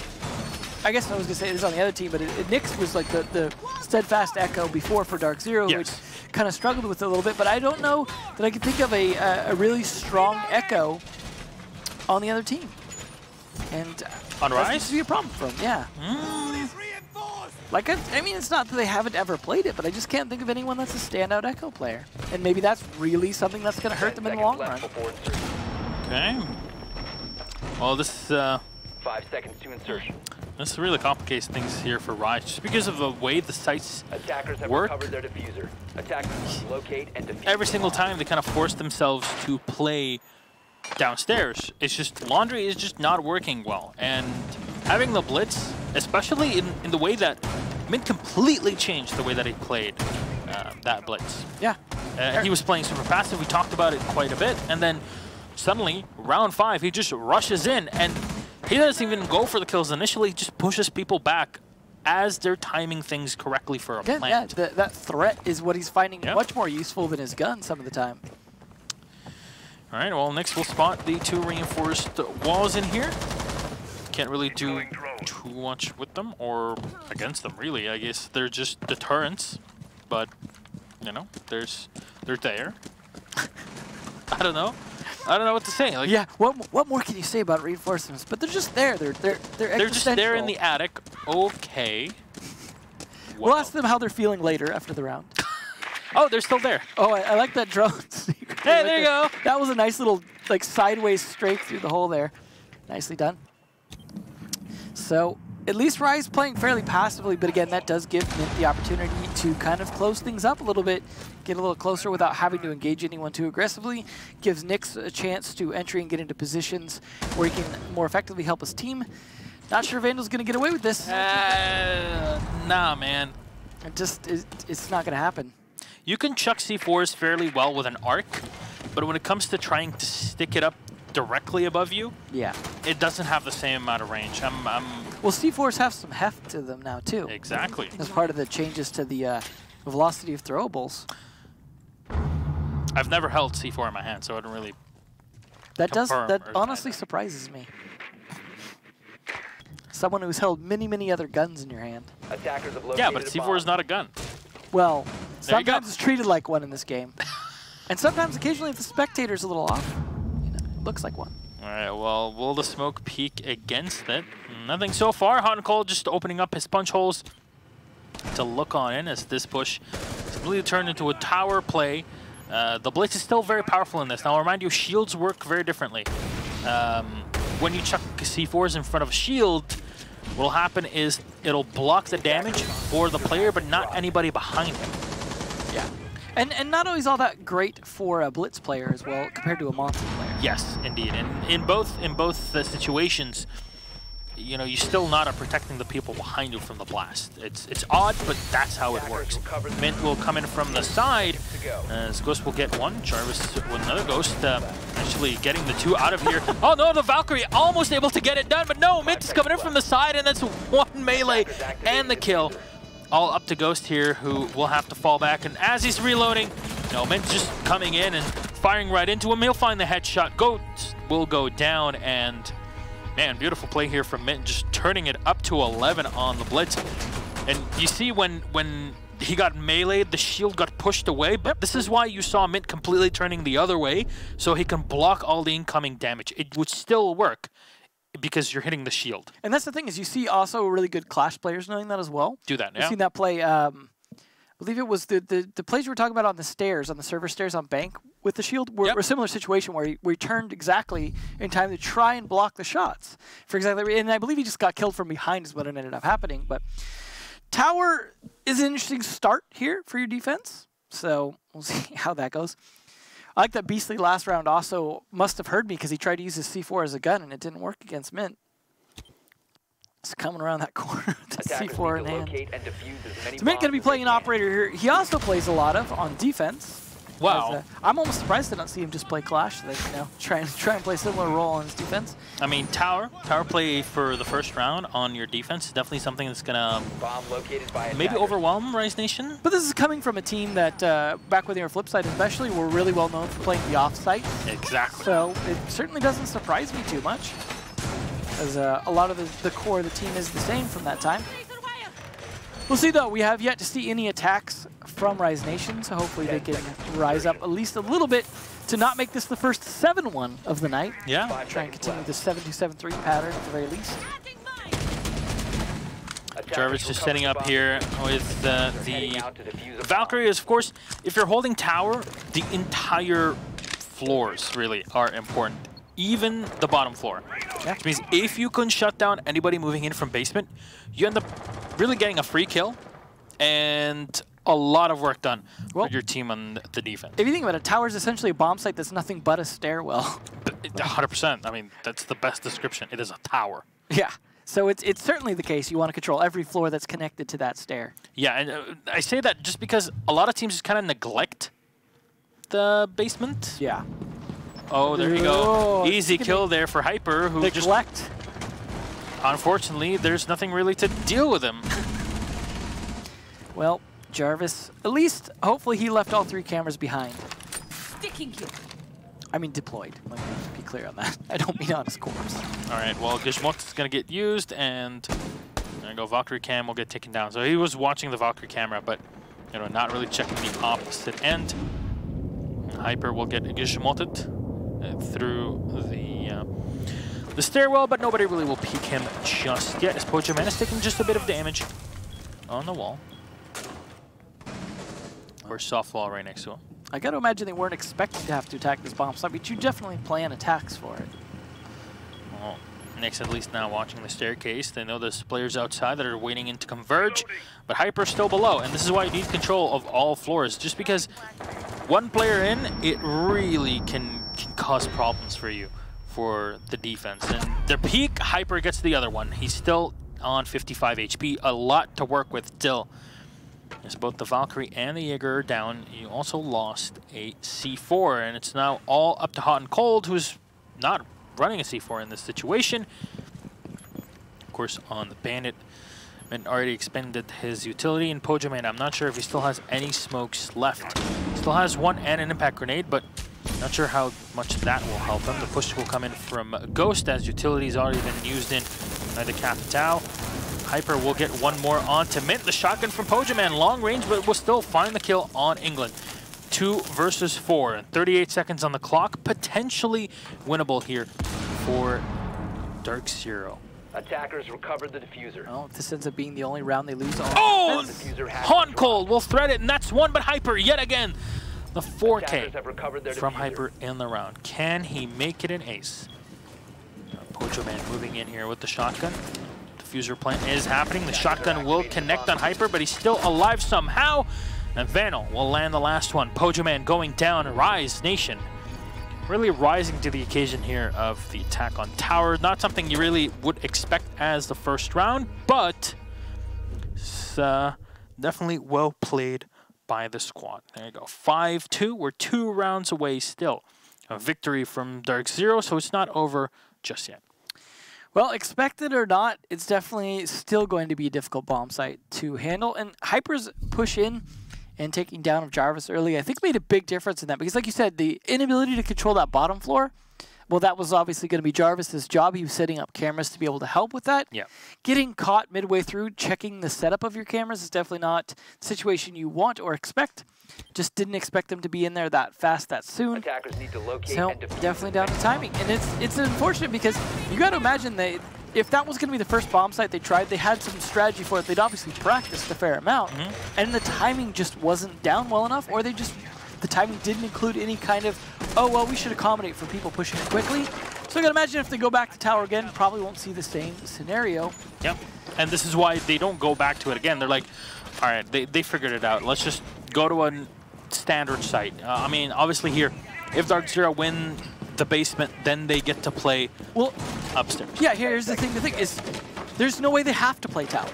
I guess I was gonna say this on the other team, but Nyx was like the steadfast Echo before for DarkZero, which kind of struggled with it a little bit. But I don't know that I can think of a really strong Echo on the other team, and on Rise seems to be a problem for them. Yeah. Like, I mean, it's not that they haven't ever played it, but I just can't think of anyone that's a standout Echo player. And maybe that's really something that's going to hurt them in the long run. Okay. Well, this 5 seconds to insertion. This really complicates things here for Rise, just because of the way the sites Attackers have work. recovered their diffuser. Attackers locate and defuse. Every single time they kind of force themselves to play downstairs. It's just laundry is just not working well, and having the blitz, especially in the way that Mint completely changed the way that he played that blitz. Yeah. He was playing super passive. We talked about it quite a bit, and then suddenly round 5 he just rushes in and he doesn't even go for the kills initially. He just pushes people back as they're timing things correctly for a plant. Yeah, that threat is what he's finding much more useful than his gun some of the time. All right, well, next we'll spot the 2 reinforced walls in here. Can't really do too much with them or against them, really. I guess they're just deterrents, but, you know, they're there. I don't know. I don't know what to say. Like, yeah, what more can you say about reinforcements? But they're just there. They're just there in the attic. Okay. We'll ask them how they're feeling later after the round. Oh, they're still there. Oh, I like that drone. Hey, there you go. That was a nice little like sideways strake through the hole there. Nicely done. So at least Rise playing fairly passively, but again, that does give Mint the opportunity to kind of close things up a little bit, get a little closer without having to engage anyone too aggressively. Gives Nyx a chance to entry and get into positions where he can more effectively help his team. Not sure Vandal's going to get away with this. Nah, man. It's not going to happen. You can chuck C4s fairly well with an arc, but when it comes to trying to stick it up directly above you, yeah, it doesn't have the same amount of range. Well, C4s have some heft to them now too. Exactly. As part of the changes to the velocity of throwables. I've never held C4 in my hand, so I don't really. That honestly surprises me. Someone who's held many other guns in your hand. Attackers have located yeah, but C4 is not a gun. Well, sometimes it's treated like one in this game. And sometimes, occasionally, if the spectator's a little off, you know, it looks like one. All right, well, will the smoke peek against it? Nothing so far. Hot and Cold just opening up his punch holes to look on in as this push is completely turned into a tower play. The Blitz is still very powerful in this. Now, I'll remind you, shields work very differently. When you chuck C4s in front of a shield, what will happen is it'll block the damage for the player, but not anybody behind him. Yeah. And not always all that great for a Blitz player as well, compared to a Monster player. Yes, indeed. And in both situations, you know, you still not are protecting the people behind you from the blast. It's odd, but that's how it works. Mint will come in from the side, as Ghost will get one. Jarvis with another Ghost, actually getting the 2 out of here. Oh no, the Valkyrie almost able to get it done, but no, Mint is coming in from the side, and that's 1 melee and the kill. All up to Ghost here, who will have to fall back. And as he's reloading, you know, Mint just coming in and firing right into him. He'll find the headshot. Ghost will go down, and man, beautiful play here from Mint, just turning it up to 11 on the Blitz. And you see when he got meleeed, the shield got pushed away, but this is why you saw Mint completely turning the other way, so he can block all the incoming damage. It would still work, because you're hitting the shield. And that's the thing, is you see also really good Clash players knowing that as well. Do that, yeah. I've seen that play, I believe it was the plays we were talking about on the stairs, on the server stairs on Bank with the shield, were a similar situation where he turned exactly in time to try and block the shots. And I believe he just got killed from behind is what ended up happening. But Tower is an interesting start here for your defense, so we'll see how that goes. I like that Beastly last round also must have heard me because he tried to use his C4 as a gun and it didn't work against Mint. It's coming around that corner with the C4 in hand. So Mint going to be playing an operator here. He also plays a lot of on defense. Wow. I'm almost surprised I don't see him just play Clash. Like, you know, try and play a similar role on his defense. I mean, Tower play for the first round on your defense is definitely something that's gonna maybe overwhelm Rise Nation. But this is coming from a team that back when they were Flipside, especially, were really well known for playing the offsite. Exactly. So it certainly doesn't surprise me too much, as a lot of the core of the team is the same from that time. We'll see, though. We have yet to see any attacks from Rise Nation, so hopefully they can rise up at least a little bit to not make this the first 7-1 of the night. Yeah. Try and continue the 7-2-7-3 pattern at the very least. Jarvis just setting up here with the Valkyrie is, of course, if you're holding Tower, the entire floors really are important. Even the bottom floor. Which means if you can shut down anybody moving in from basement, you end up really getting a free kill and a lot of work done for your team on the defense. If you think about it, tower is essentially a bomb site that's nothing but a stairwell. 100%. I mean, that's the best description. It is a tower. Yeah. So it's certainly the case. You want to control every floor that's connected to that stair. Yeah, and I say that just because a lot of teams just kind of neglect the basement. Yeah. Oh, there you go. Easy kill there for Hyper, who neglect. Unfortunately, there's nothing really to deal with him. Well, Jarvis, at least, hopefully he left all 3 cameras behind. Sticking you. I mean deployed. Let me be clear on that. I don't mean on his corpse. All right, well, Gizmot is going to get used, and there you go. Valkyrie cam will get taken down. So he was watching the Valkyrie camera, but not really checking the opposite end. Hyper will get Gizmoted through the stairwell, but nobody really will peek him just yet, as Pojaman is taking just a bit of damage on the wall. Or soft wall right next to him. I got to imagine they weren't expecting to have to attack this bomb site, but you definitely plan attacks for it. Well, Nick's at least now watching the staircase. They know there's players outside that are waiting in to converge, but Hyper's still below, and this is why you need control of all floors, just because one player in, it really can cause problems for you, for the defense. And their peak, Hyper gets the other one. He's still on 55 HP, a lot to work with still. As both the Valkyrie and the Jaeger are down, you also lost a C4, and it's now all up to Hot and Cold, who's not running a C4 in this situation. Of course, on the Bandit, and already expended his utility, and Pojaman, I'm not sure if he still has any smokes left. Still has one and an impact grenade, but not sure how much that will help him. The push will come in from Ghost, as utility's already been used in by the Capitao. Hyper will get one more on to Mint. The shotgun from Pojaman, long range, but will still find the kill on England. 2 versus 4, and 38 seconds on the clock. Potentially winnable here for DarkZero. Attackers recovered the diffuser. Well, if this ends up being the only round they lose on Hot and Cold will thread it, and that's one, but Hyper yet again. The 4K from Hyper in the round. Can he make it an ace? Pojaman moving in here with the shotgun. Diffuser plant is happening. The shotgun will connect on Hyper, but he's still alive somehow. And Vandal will land the last one. Pojaman going down. Rise Nation really rising to the occasion here of the attack on tower. Not something you really would expect as the first round, but it's definitely well played by the squad. There you go. 5-2. We're 2 rounds away still. A victory from DarkZero, so it's not over just yet. Well, expect it or not, it's definitely still going to be a difficult bomb site to handle. And Hyper's push in and taking down of Jarvis early, I think made a big difference in that. Because like you said, the inability to control that bottom floor, well, that was obviously going to be Jarvis's job. He was setting up cameras to be able to help with that. Yeah. Getting caught midway through, checking the setup of your cameras is definitely not the situation you want or expect. Just didn't expect them to be in there that fast, that soon. Attackers need to locate so and defuse definitely down to timing. And it's unfortunate because you got to imagine if that was going to be the first bomb site they tried, they had some strategy for it. They'd obviously practiced a fair amount. And the timing just wasn't down well enough, or the timing didn't include any kind of, oh, well, we should accommodate for people pushing quickly. So I can imagine if they go back to tower again, probably won't see the same scenario. Yep. And this is why they don't go back to it again. They're like, all right, they figured it out. Let's just go to a standard site. I mean, obviously here, if DarkZero win the basement, then they get to play upstairs. Yeah, here's the thing to think is there's no way they have to play tower.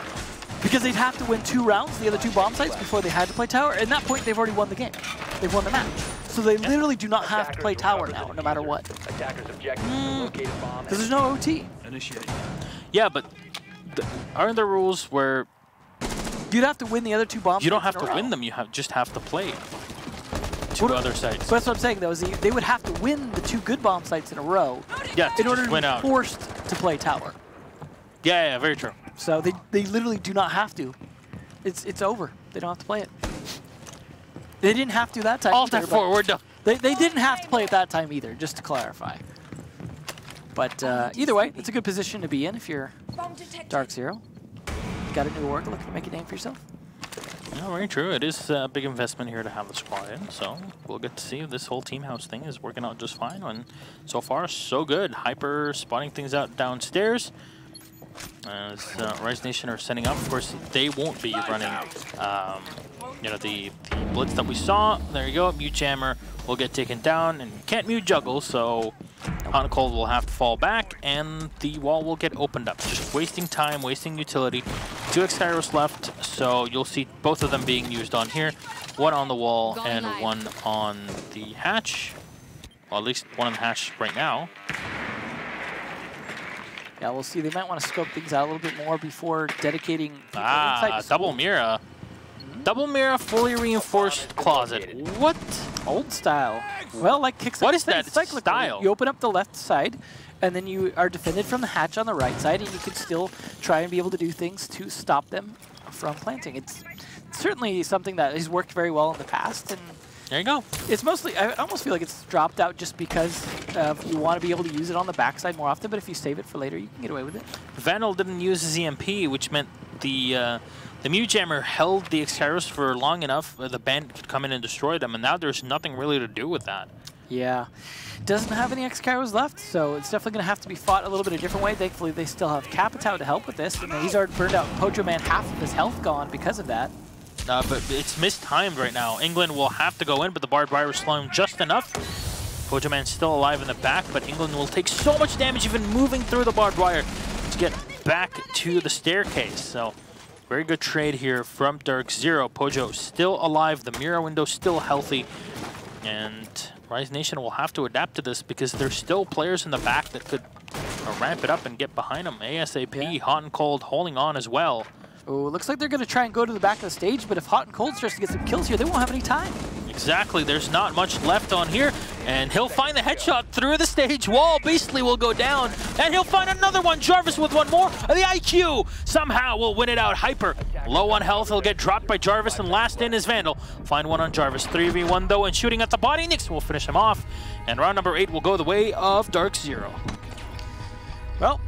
Because they'd have to win 2 rounds, the other 2 bomb sites, before they had to play tower. At that point, they've already won the game. They've won the match. So they literally do not have to play tower now, no matter what. Because there's no OT. Initiate. Yeah, but aren't there rules where you'd have to win the other 2 bomb sites? You don't have to win them, you just have to play 2 other sites. So that's what I'm saying, though, is they would have to win the 2 good bomb sites in a row in order to be forced to play tower. Yeah, very true. So they literally do not have to. It's over. They don't have to play it. They didn't have to that time. All that forward. They didn't have to play it that time either, just to clarify. But either way, it's a good position to be in if you're DarkZero. Got a new org looking to make a name for yourself. Yeah, very true. It is a big investment here to have the squad in, so we'll get to see if this whole team house thing is working out just fine. And so far, so good. Hyper spotting things out downstairs. As Rise Nation are setting up, of course, they won't be running, you know, the blitz that we saw. There you go. Mute Jammer will get taken down, and can't mute juggle, so Hot and Cold will have to fall back, and the wall will get opened up. Just wasting time, wasting utility. 2 X-Gyros left, so you'll see both of them being used on here. 1 on the wall and 1 on the hatch. Well, at least 1 on the hatch right now. Yeah, we'll see. They might want to scope things out a little bit more before dedicating people inside. Double Mira. Double Mira, fully reinforced closet. What? Old style. Well, like kicks. What is that style? You open up the left side, and then you are defended from the hatch on the right side, and you can still try and be able to do things to stop them from planting. It's certainly something that has worked very well in the past, and there you go. It's mostly, I almost feel like it's dropped out just because you want to be able to use it on the backside more often, but if you save it for later, you can get away with it. Vandal didn't use his EMP, which meant the Mute Jammer held the X-Gyros for long enough the Bandit could come in and destroy them, and now there's nothing really to do with that. Yeah. Doesn't have any X-Gyros left, so it's definitely going to have to be fought a little bit a different way. Thankfully, they still have Capitao to help with this, and he's already burned out Pojo Man, half of his health gone because of that. But it's mistimed right now. England will have to go in, but the barbed wire will slow him just enough. Pojo Man's still alive in the back, but England will take so much damage even moving through the barbed wire to get back to the staircase. So very good trade here from DarkZero. Pojo still alive, the Mira window still healthy, and Rise Nation will have to adapt to this because there's still players in the back that could ramp it up and get behind them. ASAP, yeah. Hot and Cold holding on as well. Oh, looks like they're going to try and go to the back of the stage, but if Hot and Cold starts to get some kills here, they won't have any time. Exactly, there's not much left on here, and he'll find the headshot through the stage wall. Beastly will go down, and he'll find another one. Jarvis with one more, and the IQ somehow will win it out. Hyper, low on health, he'll get dropped by Jarvis, and last in is Vandal. Find one on Jarvis, 3v1 though, and shooting at the body. Nix will finish him off, and round number 8 will go the way of DarkZero. Well,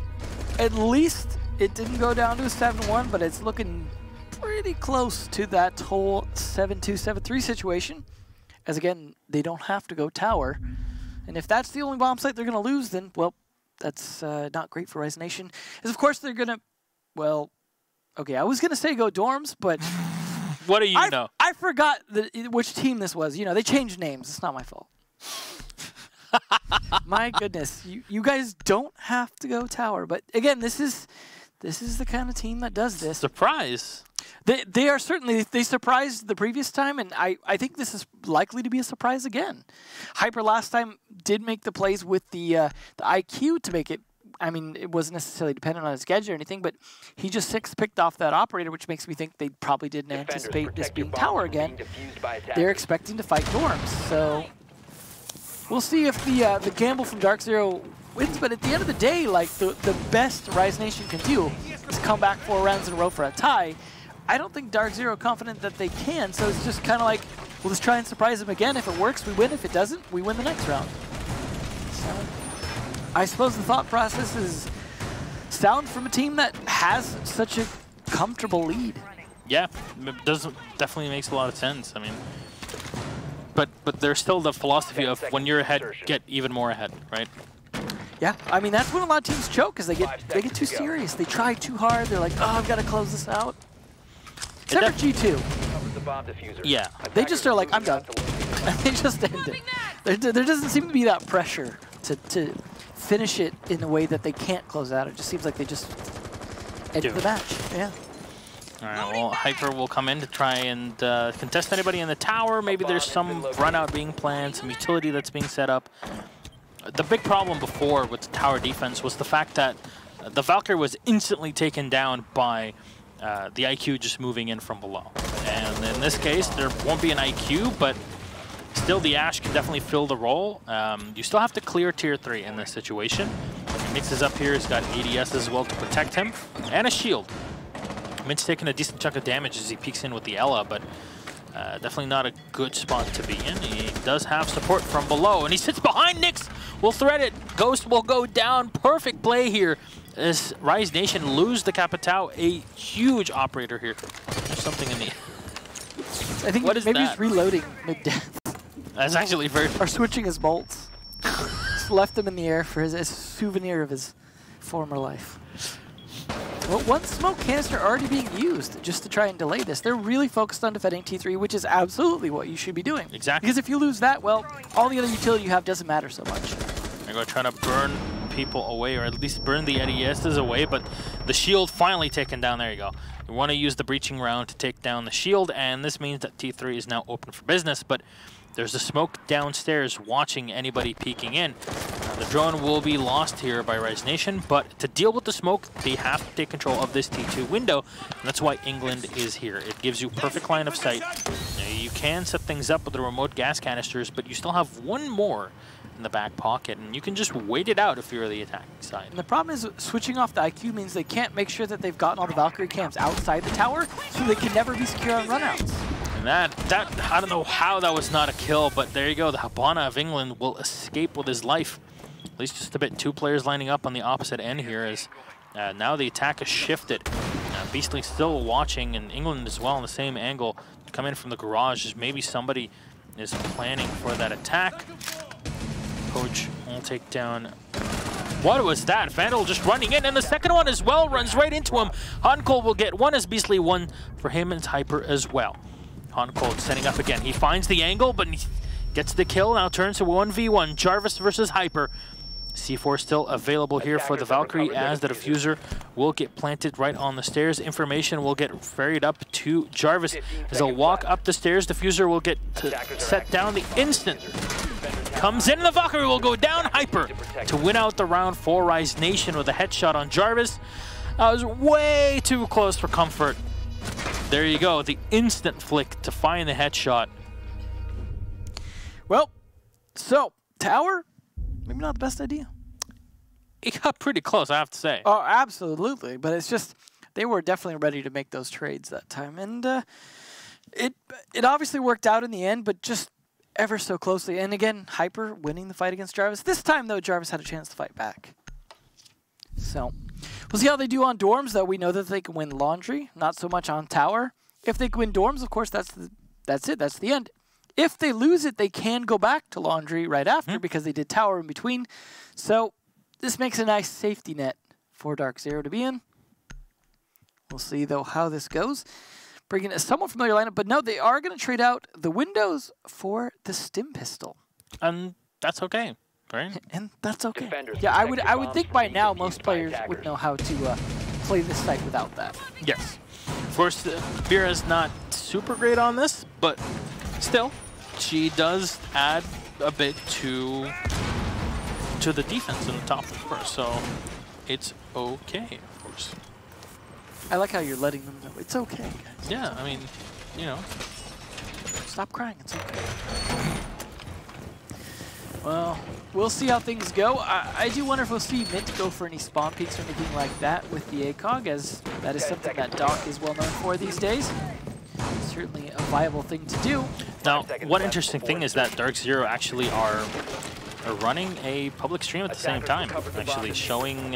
at least it didn't go down to a 7-1, but it's looking pretty close to that whole 7-2, 7-3 situation. As again, they don't have to go tower. And if that's the only bomb site they're going to lose, then, well, that's not great for Rise Nation. As of course they're going to, well, okay, I was going to say go dorms, but... What do you know? I forgot which team this was. You know, they changed names. It's not my fault. My goodness, you guys don't have to go tower. But again, this is the kind of team that does this. Surprise. They are certainly, they surprised the previous time, and I think this is likely to be a surprise again. Hyper last time did make the plays with the IQ to make it. I mean, it wasn't necessarily dependent on his schedule or anything, but he just picked off that operator, which makes me think they probably didn't anticipate this being tower again. They're expecting to fight dorms, so we'll see if the gamble from DarkZero wins. But at the end of the day, like the best Rise Nation can do is come back 4 rounds in a row for a tie. I don't think DarkZero confident that they can, so it's just kind of like, we'll just try and surprise them again. If it works, we win. If it doesn't, we win the next round. So I suppose the thought process is sound from a team that has such a comfortable lead. Yeah, it definitely makes a lot of sense. I mean, but there's still the philosophy of when you're ahead, get even more ahead, right? Yeah, I mean that's when a lot of teams choke, because they get too serious. They try too hard. They're like, oh, I've got to close this out. Except for G2. Yeah. They just are like, I'm done. And they just end it. There doesn't seem to be that pressure to finish it in a way that they can't close out. It just seems like they just end the match. Yeah. All right, well, Hyper will come in to try and contest anybody in the tower. Maybe there's some run out being planned, some utility that's being set up. The big problem before with the tower defense was the fact that the Valkyrie was instantly taken down by the IQ just moving in from below. And in this case, there won't be an IQ, but still the Ashe can definitely fill the role. You still have to clear tier 3 in this situation. Mix is up here, he's got ADS as well to protect him, and a shield. Mint's taking a decent chunk of damage as he peeks in with the Ella, but definitely not a good spot to be in. He does have support from below, and he sits behind Nyx. Will thread it. Ghost will go down. Perfect play here as Rise Nation lose the Capitao. A huge operator here. There's something in the... I think maybe he's reloading mid-death. That's actually very... Or switching his bolts. Just left him in the air for his souvenir of his former life. Well, one smoke canister already being used just to try and delay this. They're really focused on defending T3, which is absolutely what you should be doing. Exactly. Because if you lose that, well, all the other utility you have doesn't matter so much. They're going to try to burn people away, or at least burn the NESs away, but the shield finally taken down. There you go. You want to use the breaching round to take down the shield, and this means that T3 is now open for business, but there's a smoke downstairs watching anybody peeking in. The drone will be lost here by Rise Nation, but to deal with the smoke, they have to take control of this T2 window, and that's why England is here. It gives you perfect line of sight. You can set things up with the remote gas canisters, but you still have one more in the back pocket, and you can just wait it out if you're the attacking side. And the problem is switching off the IQ means they can't make sure that they've gotten all the Valkyrie camps outside the tower, so they can never be secure on runouts. And that I don't know how that was not a kill, but there you go. The Habana of England will escape with his life. At least just a bit. 2 players lining up on the opposite end here as now the attack has shifted. Beastly still watching, and England as well in the same angle. Come in from the garage. Just maybe somebody is planning for that attack. Coach will take down. What was that? Vandal just running in, and the second one as well runs right into him. Hancold will get one as Beastly, one for him and Hyper as well. Hancold setting up again. He finds the angle, but he gets the kill. Now turns to 1v1. Jarvis versus Hyper. C4 still available here for the Valkyrie as the diffuser will get planted right on the stairs. Information will get ferried up to Jarvis. As they'll walk up the stairs, diffuser will get set down the instant. Comes in, and the Valkyrie will go down. Hyper to win out the round for Rise Nation with a headshot on Jarvis. That was way too close for comfort. There you go, the instant flick to find the headshot. Well, so, tower, maybe not the best idea. It got pretty close, I have to say. Oh, absolutely, but it's just, they were definitely ready to make those trades that time. And it obviously worked out in the end, but just ever so closely. And again, Hyper winning the fight against Jarvis. This time, though, Jarvis had a chance to fight back. So, we'll see how they do on dorms, though. We know that they can win laundry, not so much on tower. If they can win dorms, of course, that's it. That's the end. If they lose it, they can go back to laundry right after because they did tower in between. So this makes a nice safety net for DarkZero to be in. We'll see, though, how this goes. Bringing a somewhat familiar lineup, but no, they are going to trade out the windows for the stim pistol. And that's okay. Right. And that's okay. Yeah, I would think by now most players would know how to play this site without that. Yes. Of course, Vera's not super great on this, but still, she does add a bit to the defense in the top floor, so it's okay, of course. I like how you're letting them know it's okay, guys. Yeah, I mean, you know. Stop crying, it's okay. Well, we'll see how things go. I do wonder if we'll see Mint go for any spawn peaks or anything like that with the ACOG, as that is something that Doc is well known for these days. Certainly a viable thing to do. Now, one interesting thing is that DarkZero actually are running a public stream at the same time, actually showing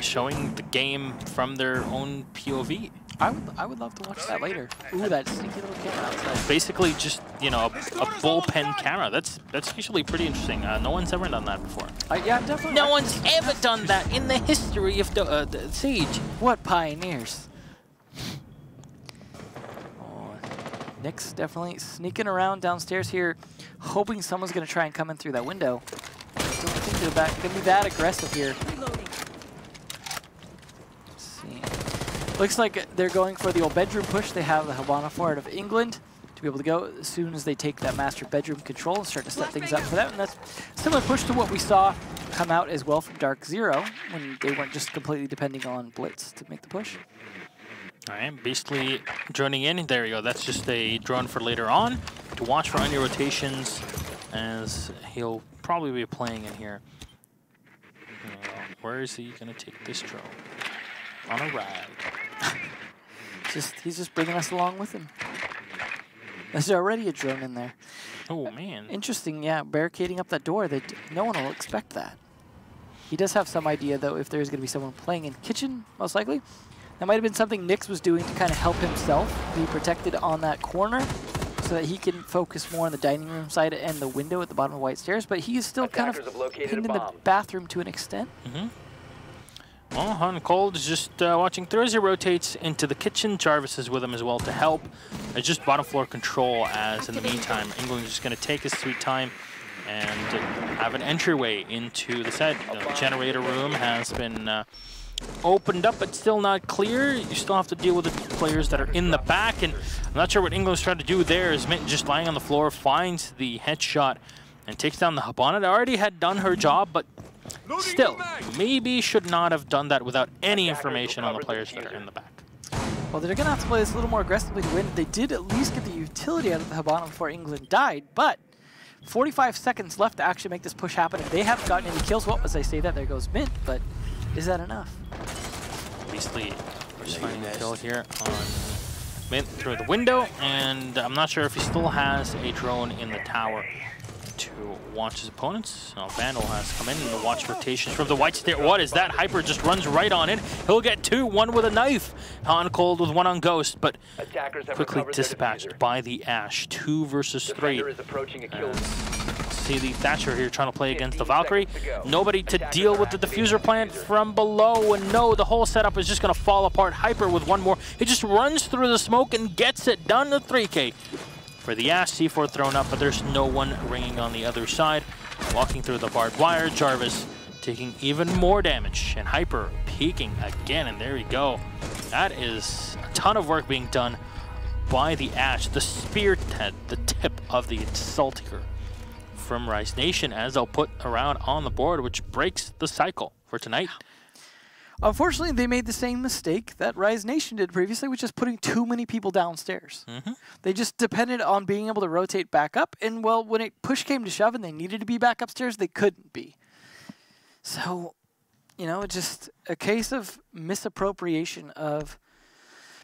showing the game from their own POV. I would love to watch that later. Ooh, that sneaky little camera outside. Basically, just a bullpen camera. That's usually pretty interesting. No one's ever done that before. Yeah, definitely. No one's ever done that in the history of the Siege. What pioneers? Nick's definitely sneaking around downstairs here, hoping someone's going to try and come in through that window. I don't think they're going to be that aggressive here. Let's see. Looks like they're going for the old bedroom push. They have the Habana forward of England to be able to go as soon as they take that master bedroom control and start to set things up for that. And that's a similar push to what we saw come out as well from DarkZero when they weren't just completely depending on Blitz to make the push. All right, Beastly droning in. There we go. That's just a drone for later on to watch for any rotations, as he'll probably be playing in here. Where is he going to take this drone? On a ride. He's just bringing us along with him. There's already a drone in there. Oh, man. Interesting, yeah. Barricading up that door. No one will expect that. He does have some idea, though, if there's going to be someone playing in kitchen, most likely. That might have been something Nyx was doing to kind of help himself be protected on that corner so that he can focus more on the dining room side and the window at the bottom of the white stairs, but he is still kind of pinned in the bathroom to an extent. Well, Han Cold is just watching through as he rotates into the kitchen. Jarvis is with him as well to help. It's just bottom floor control, as in the meantime, England is just going to take his sweet time and have an entryway into the set. The generator room has been opened up, but still not clear. You still have to deal with the players that are in the back, and I'm not sure what England's trying to do there. Is Mint just lying on the floor, finds the headshot, and takes down the Habana. That already had done her job, but still, maybe should not have done that without any information on the players that are in the back. Well, they're going to have to play this a little more aggressively to win. They did at least get the utility out of the Habana before England died, but 45 seconds left to actually make this push happen. If they haven't gotten any kills, well, as I say that, there goes Mint, but is that enough? Basically, we're just finding a kill here on Mint through the window, and I'm not sure if he still has a drone in the tower to watch his opponents. Now Vandal has come in and watch rotations from the white stair. What is that? Hyper just runs right on it. He'll get two, one with a knife. Han Cold with one on Ghost, but quickly dispatched by the Ash. 2 versus 3. See the Thatcher here trying to play against the Valkyrie. Nobody to deal with the diffuser plant from below, and no, the whole setup is just going to fall apart. Hyper with one more. He just runs through the smoke and gets it done to 3K. For the Ash, C4 thrown up, but there's no one ringing on the other side. Walking through the barbed wire, Jarvis taking even more damage, and Hyper peeking again, and there we go. That is a ton of work being done by the Ash, the spearhead, the tip of the Saltier from Rise Nation, as they'll put around on the board, which breaks the cycle for tonight. Unfortunately, they made the same mistake that Rise Nation did previously, which is putting too many people downstairs. They just depended on being able to rotate back up, and well, when it push came to shove and they needed to be back upstairs, they couldn't be. So, you know, just a case of misappropriation of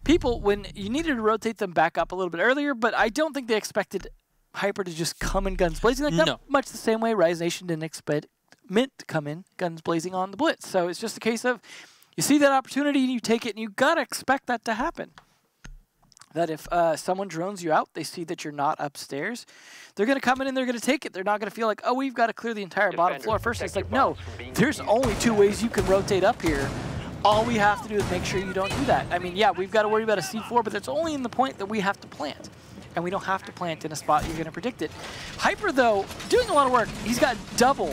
people when you needed to rotate them back up a little bit earlier, but I don't think they expected Hyper to just come in guns blazing like that, much the same way Rise Nation didn't expect Mint to come in guns blazing on the Blitz. So it's just a case of you see that opportunity and you take it, and you gotta expect that to happen. That if someone drones you out, they see that you're not upstairs, they're gonna come in and they're gonna take it. They're not gonna feel like, oh, we've got to clear the entire bottom floor first. It's like, no, there's only 2 ways you can rotate up here. All we have to do is make sure you don't do that. I mean, yeah, we've got to worry about a C4, but that's only in the point that we have to plant. And we don't have to plant in a spot you're going to predict it. Hyper, though, doing a lot of work. He's got double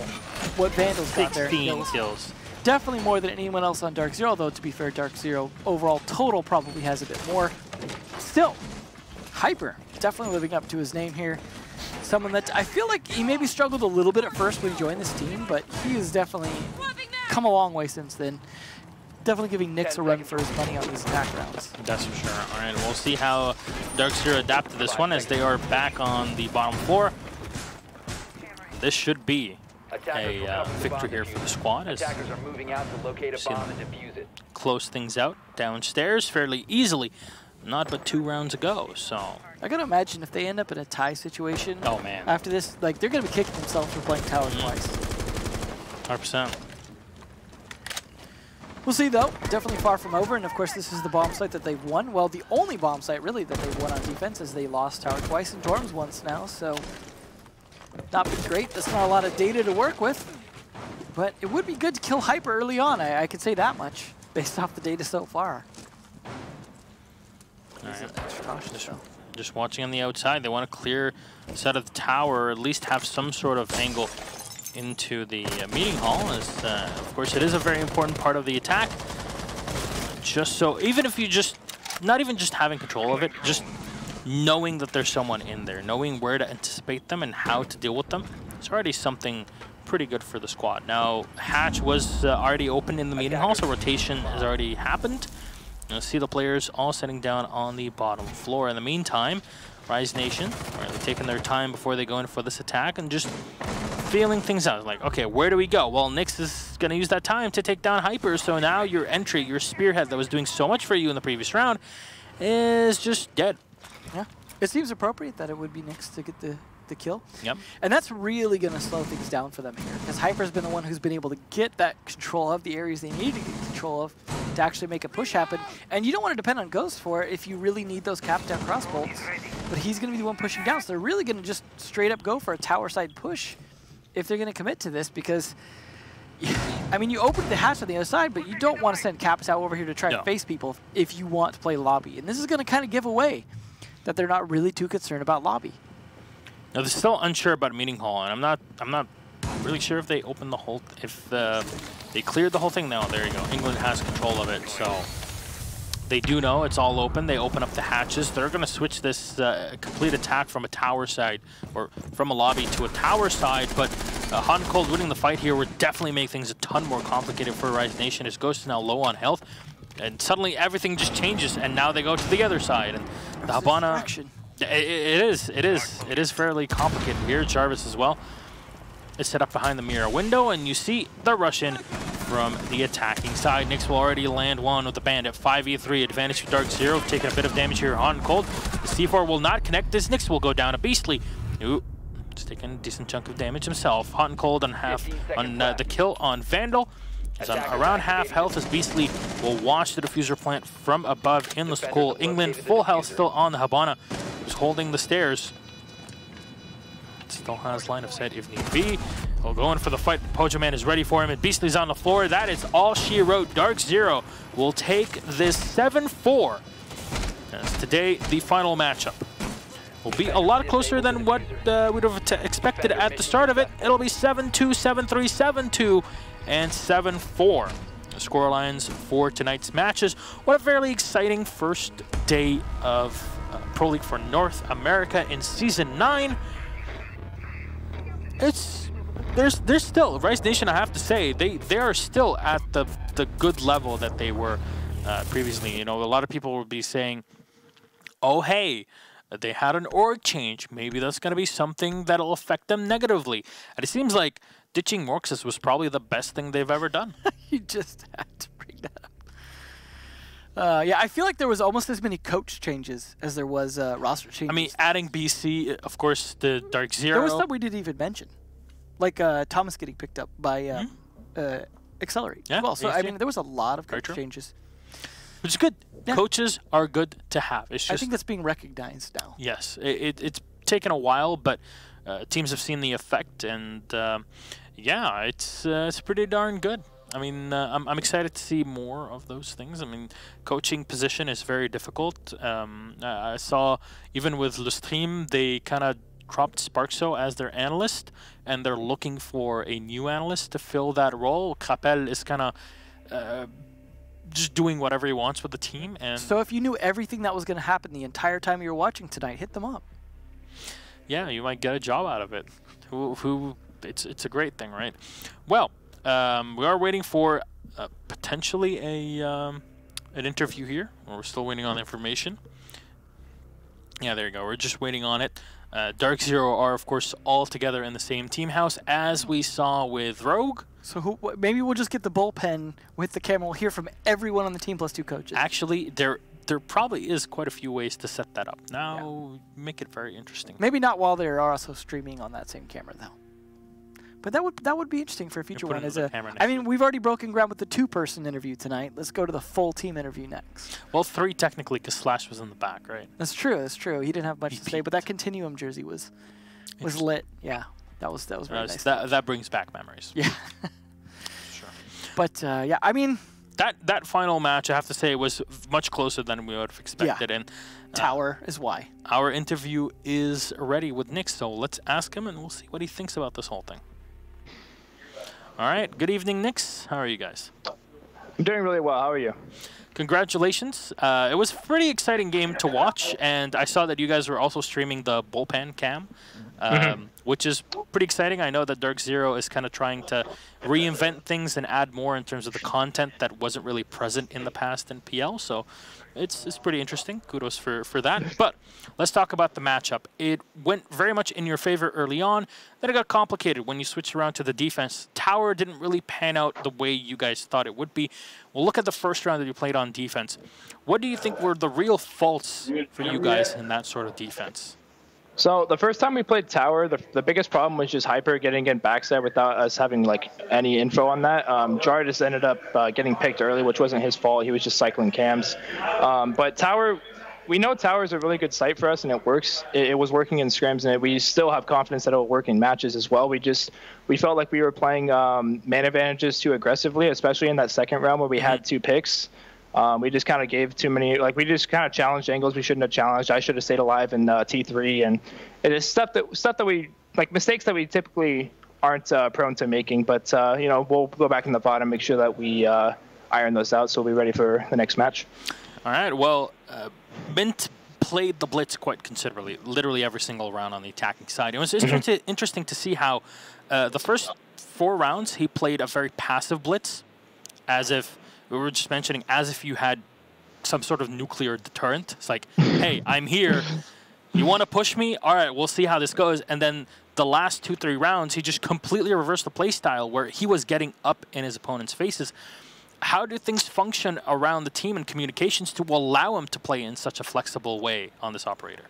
what Vandal's got there. 16 kills. Definitely more than anyone else on DarkZero, although to be fair, DarkZero overall total probably has a bit more. Still, Hyper definitely living up to his name here. Someone that I feel like he maybe struggled a little bit at first when he joined this team, but he has definitely come a long way since then. Definitely giving Nyx a run for his money on these attack rounds. That's for sure. All right, we'll see how DarkZero adapt to this one as they are back on the bottom floor. This should be a victory here for the squad as attackers are moving out to locate a bomb and defuse it. Close things out downstairs fairly easily. Not but 2 rounds ago, so. I gotta imagine if they end up in a tie situation. Oh man. After this, like they're gonna be kicking themselves for playing tower twice. 100%. We'll see, though. Definitely far from over, and of course this is the bomb site that they've won. Well, the only bomb site, really, that they've won on defense is they lost tower twice and dorms once now, so not been great. That's not a lot of data to work with, but it would be good to kill Hyper early on. I could say that much, based off the data so far. All right. Just watching on the outside. They want to clear the side of the tower, or at least have some sort of angle into the meeting hall, as of course it is a very important part of the attack. Just so, even if you just, not even just having control of it, just knowing that there's someone in there, knowing where to anticipate them and how to deal with them, it's already something pretty good for the squad. Now, hatch was already open in the meeting hall, so rotation has already happened. You'll see the players all sitting down on the bottom floor. In the meantime, Rise Nation are taking their time before they go in for this attack and just feeling things out. Like, okay, where do we go? Well, Nyx is going to use that time to take down Hyper, so now your entry, your spearhead that was doing so much for you in the previous round is just dead. Yeah, it seems appropriate that it would be Nyx to get the kill. Yep. And that's really going to slow things down for them here, because Hyper's been the one who's been able to get that control of the areas they need to get control control of to actually make a push happen. And you don't want to depend on Ghost for it if you really need those cap down cross bolts. But he's going to be the one pushing down, so they're really going to just straight up go for a tower side push if they're going to commit to this, because I mean, you open the hatch on the other side, but you don't want to send Caps out over here to try and face people if you want to play lobby. And this is going to kind of give away that they're not really too concerned about lobby. Now they're still unsure about meeting hall, and I'm not really sure if they opened the whole, if they cleared the whole thing. No, there you go. England has control of it, so they do know it's all open. They open up the hatches. They're going to switch this complete attack from a tower side, or from a lobby to a tower side, but Hot and Cold winning the fight here would definitely make things a ton more complicated for Rise Nation, as Ghost is now low on health, and suddenly everything just changes, and now they go to the other side, and the Habana, it is fairly complicated here. Jarvis as well is set up behind the mirror window, and you see the rush in from the attacking side. Nyx will already land one with the Bandit. 5v3 advantage for DarkZero, taking a bit of damage here. Hot and Cold. The C4 will not connect. This Nyx will go down a Beastly. Ooh, just taking a decent chunk of damage himself. Hot and Cold on half on the kill on Vandal. He's on around half health as Beastly will watch the diffuser plant from above in the school. England full health still on the Habana, who's holding the stairs. Still has line of sight if need be. He'll go in for the fight. Pojo Man is ready for him, and Beastly's on the floor. That is all she wrote. DarkZero will take this 7-4. As today, the final matchup will be a lot closer than what we'd have expected at the start of it. It'll be 7-2, 7-3, 7-2, and 7-4. The score lines for tonight's matches. What a fairly exciting first day of Pro League for North America in Season 9. There's still Rise Nation, I have to say, they are still at the good level that they were previously. You know, a lot of people will be saying, oh hey, they had an org change, maybe that's going to be something that'll affect them negatively. And it seems like ditching Morxus was probably the best thing they've ever done. You just had to bring that up. Yeah, I feel like there was almost as many coach changes as there was roster changes. I mean, adding BC, of course, the DarkZero. There was some we didn't even mention, like Thomas getting picked up by Accelerate as well. So I mean, there was a lot of coach changes, which is good. Yeah. Coaches are good to have. It's just, I think that's being recognized now. Yes, it's taken a while, but teams have seen the effect, and yeah, it's pretty darn good. I mean, I'm excited to see more of those things. I mean, coaching position is very difficult. I saw even with Le Stream, they kind of dropped Sparkso as their analyst, and they're looking for a new analyst to fill that role. Capel is kind of just doing whatever he wants with the team. And so if you knew everything that was going to happen the entire time you were watching tonight, hit them up. Yeah, you might get a job out of it. It's a great thing, right? Well, we are waiting for potentially an interview here. We're still waiting on information. Yeah, there you go. We're just waiting on it. DarkZero are, of course, all together in the same team house, as we saw with Rogue. So maybe we'll just get the bullpen with the camera. We'll hear from everyone on the team plus 2 coaches. Actually, there probably is quite a few ways to set that up. Now, make it very interesting. Maybe not while they're also streaming on that same camera, though. But that would be interesting for a future one. I mean, we've already broken ground with the 2-person interview tonight. Let's go to the full team interview next. Well, 3 technically, because Slash was in the back, right? That's true. That's true. He didn't have much to say, but that Continuum jersey was lit. Yeah, that was really nice. That brings back memories. Yeah. Sure. But yeah, I mean, that final match, I have to say, was much closer than we would have expected. Yeah. And Tower is why. Our interview is ready with Nyx, so let's ask him, and we'll see what he thinks about this whole thing. All right. Good evening, Nyx. How are you guys? I'm doing really well. How are you? Congratulations. It was a pretty exciting game to watch, and I saw that you guys were also streaming the bullpen cam, which is pretty exciting. I know that DarkZero is kind of trying to reinvent things and add more in terms of the content that wasn't really present in the past in PL, so it's pretty interesting. Kudos for that. But let's talk about the matchup. It went very much in your favor early on. Then it got complicated when you switched around to the defense. Tower didn't really pan out the way you guys thought it would be. We'll look at the first round that you played on defense. What do you think were the real faults for you guys in that sort of defense? So the first time we played Tower, the biggest problem was just Hyper getting in backside without us having like any info on that. Jar just ended up getting picked early, which wasn't his fault. He was just cycling cams. But Tower, we know Tower is a really good site for us, and it works. It was working in scrims, and we still have confidence that it will work in matches as well. We felt like we were playing man advantages too aggressively, especially in that second round where we had 2 picks. We just kind of gave too many, like we just kind of challenged angles we shouldn't have challenged. I should have stayed alive in T3, and it is stuff that we, like mistakes that we typically aren't prone to making. But you know, we'll go back in the VOD and make sure that we iron those out, so we'll be ready for the next match. All right. Well, Mint played the blitz quite considerably, literally every single round on the attacking side. It was interesting to see how the first 4 rounds he played a very passive blitz, as if. We were just mentioning as if you had some sort of nuclear deterrent. It's like, hey, I'm here. You want to push me? All right, we'll see how this goes. And then the last 2-3 rounds, he just completely reversed the play style where he was getting up in his opponent's faces. How do things function around the team and communications to allow him to play in such a flexible way on this operator?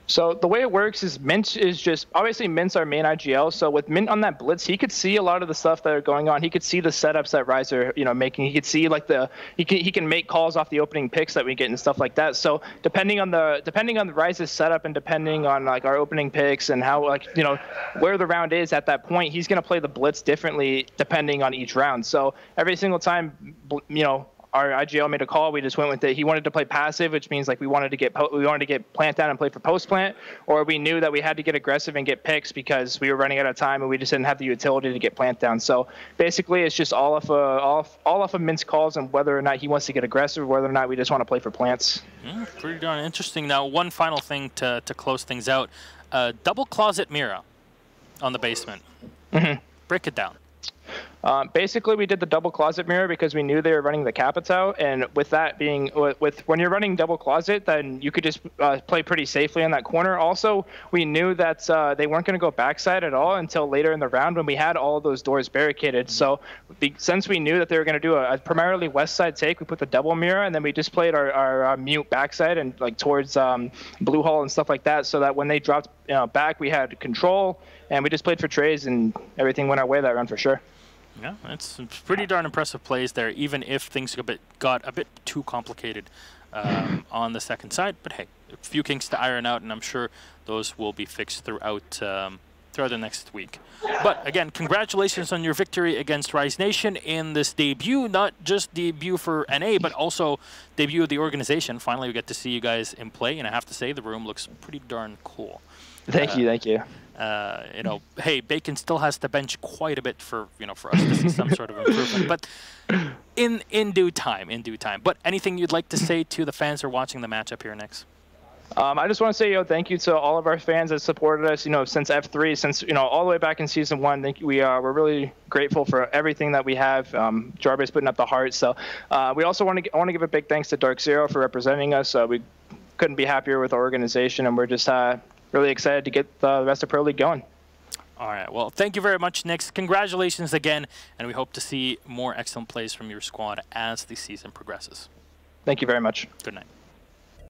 So the way it works is Mint is just, obviously Mint's our main IGL. So with Mint on that blitz, he could see a lot of the stuff that are going on. He could see the setups that Rise are, you know, making. He could see like he can make calls off the opening picks that we get and stuff like that. So depending on the Rise's setup and depending on like our opening picks and how, like, you know, where the round is at that point, he's going to play the blitz differently depending on each round. So every single time, you know, our IGL made a call. We just went with it. He wanted to play passive, which means like we wanted to get plant down and play for post plant, or we knew that we had to get aggressive and get picks because we were running out of time and we just didn't have the utility to get plant down. So basically, it's just all off of Mint's calls and whether or not he wants to get aggressive, or whether or not we just want to play for plants. Pretty darn interesting. Now, one final thing to close things out: double closet mirror on the basement. Break it down. Basically, we did the double closet mirror because we knew they were running the Capitao, and with that being, when you're running double closet, then you could just play pretty safely in that corner. Also, we knew that they weren't going to go backside at all until later in the round when we had all of those doors barricaded. So since we knew that they were going to do a primarily west side take, we put the double mirror, and then we just played our mute backside and like towards Blue Hall and stuff like that, so that when they dropped back, we had control, and we just played for trays, and everything went our way that round for sure. Yeah, it's pretty darn impressive plays there, even if things got a bit too complicated on the second side. But hey, a few kinks to iron out, and I'm sure those will be fixed throughout the next week. But again, congratulations on your victory against Rise Nation in this debut, not just debut for NA, but also debut of the organization. Finally, we get to see you guys in play, and I have to say the room looks pretty darn cool. Thank you. You know, hey, Bacon still has to bench quite a bit for us to see some sort of improvement, but in due time. But anything you'd like to say to the fans who are watching the matchup here next? I just want to say, thank you to all of our fans that supported us, since F3, since all the way back in season 1. We're really grateful for everything that we have. Jarvis putting up the heart. So we also want to give a big thanks to DarkZero for representing us. We couldn't be happier with our organization, and we're just really excited to get the rest of Pro League going. All right. Well, thank you very much, Nix. Congratulations again, and we hope to see more excellent plays from your squad as the season progresses. Thank you very much. Good night.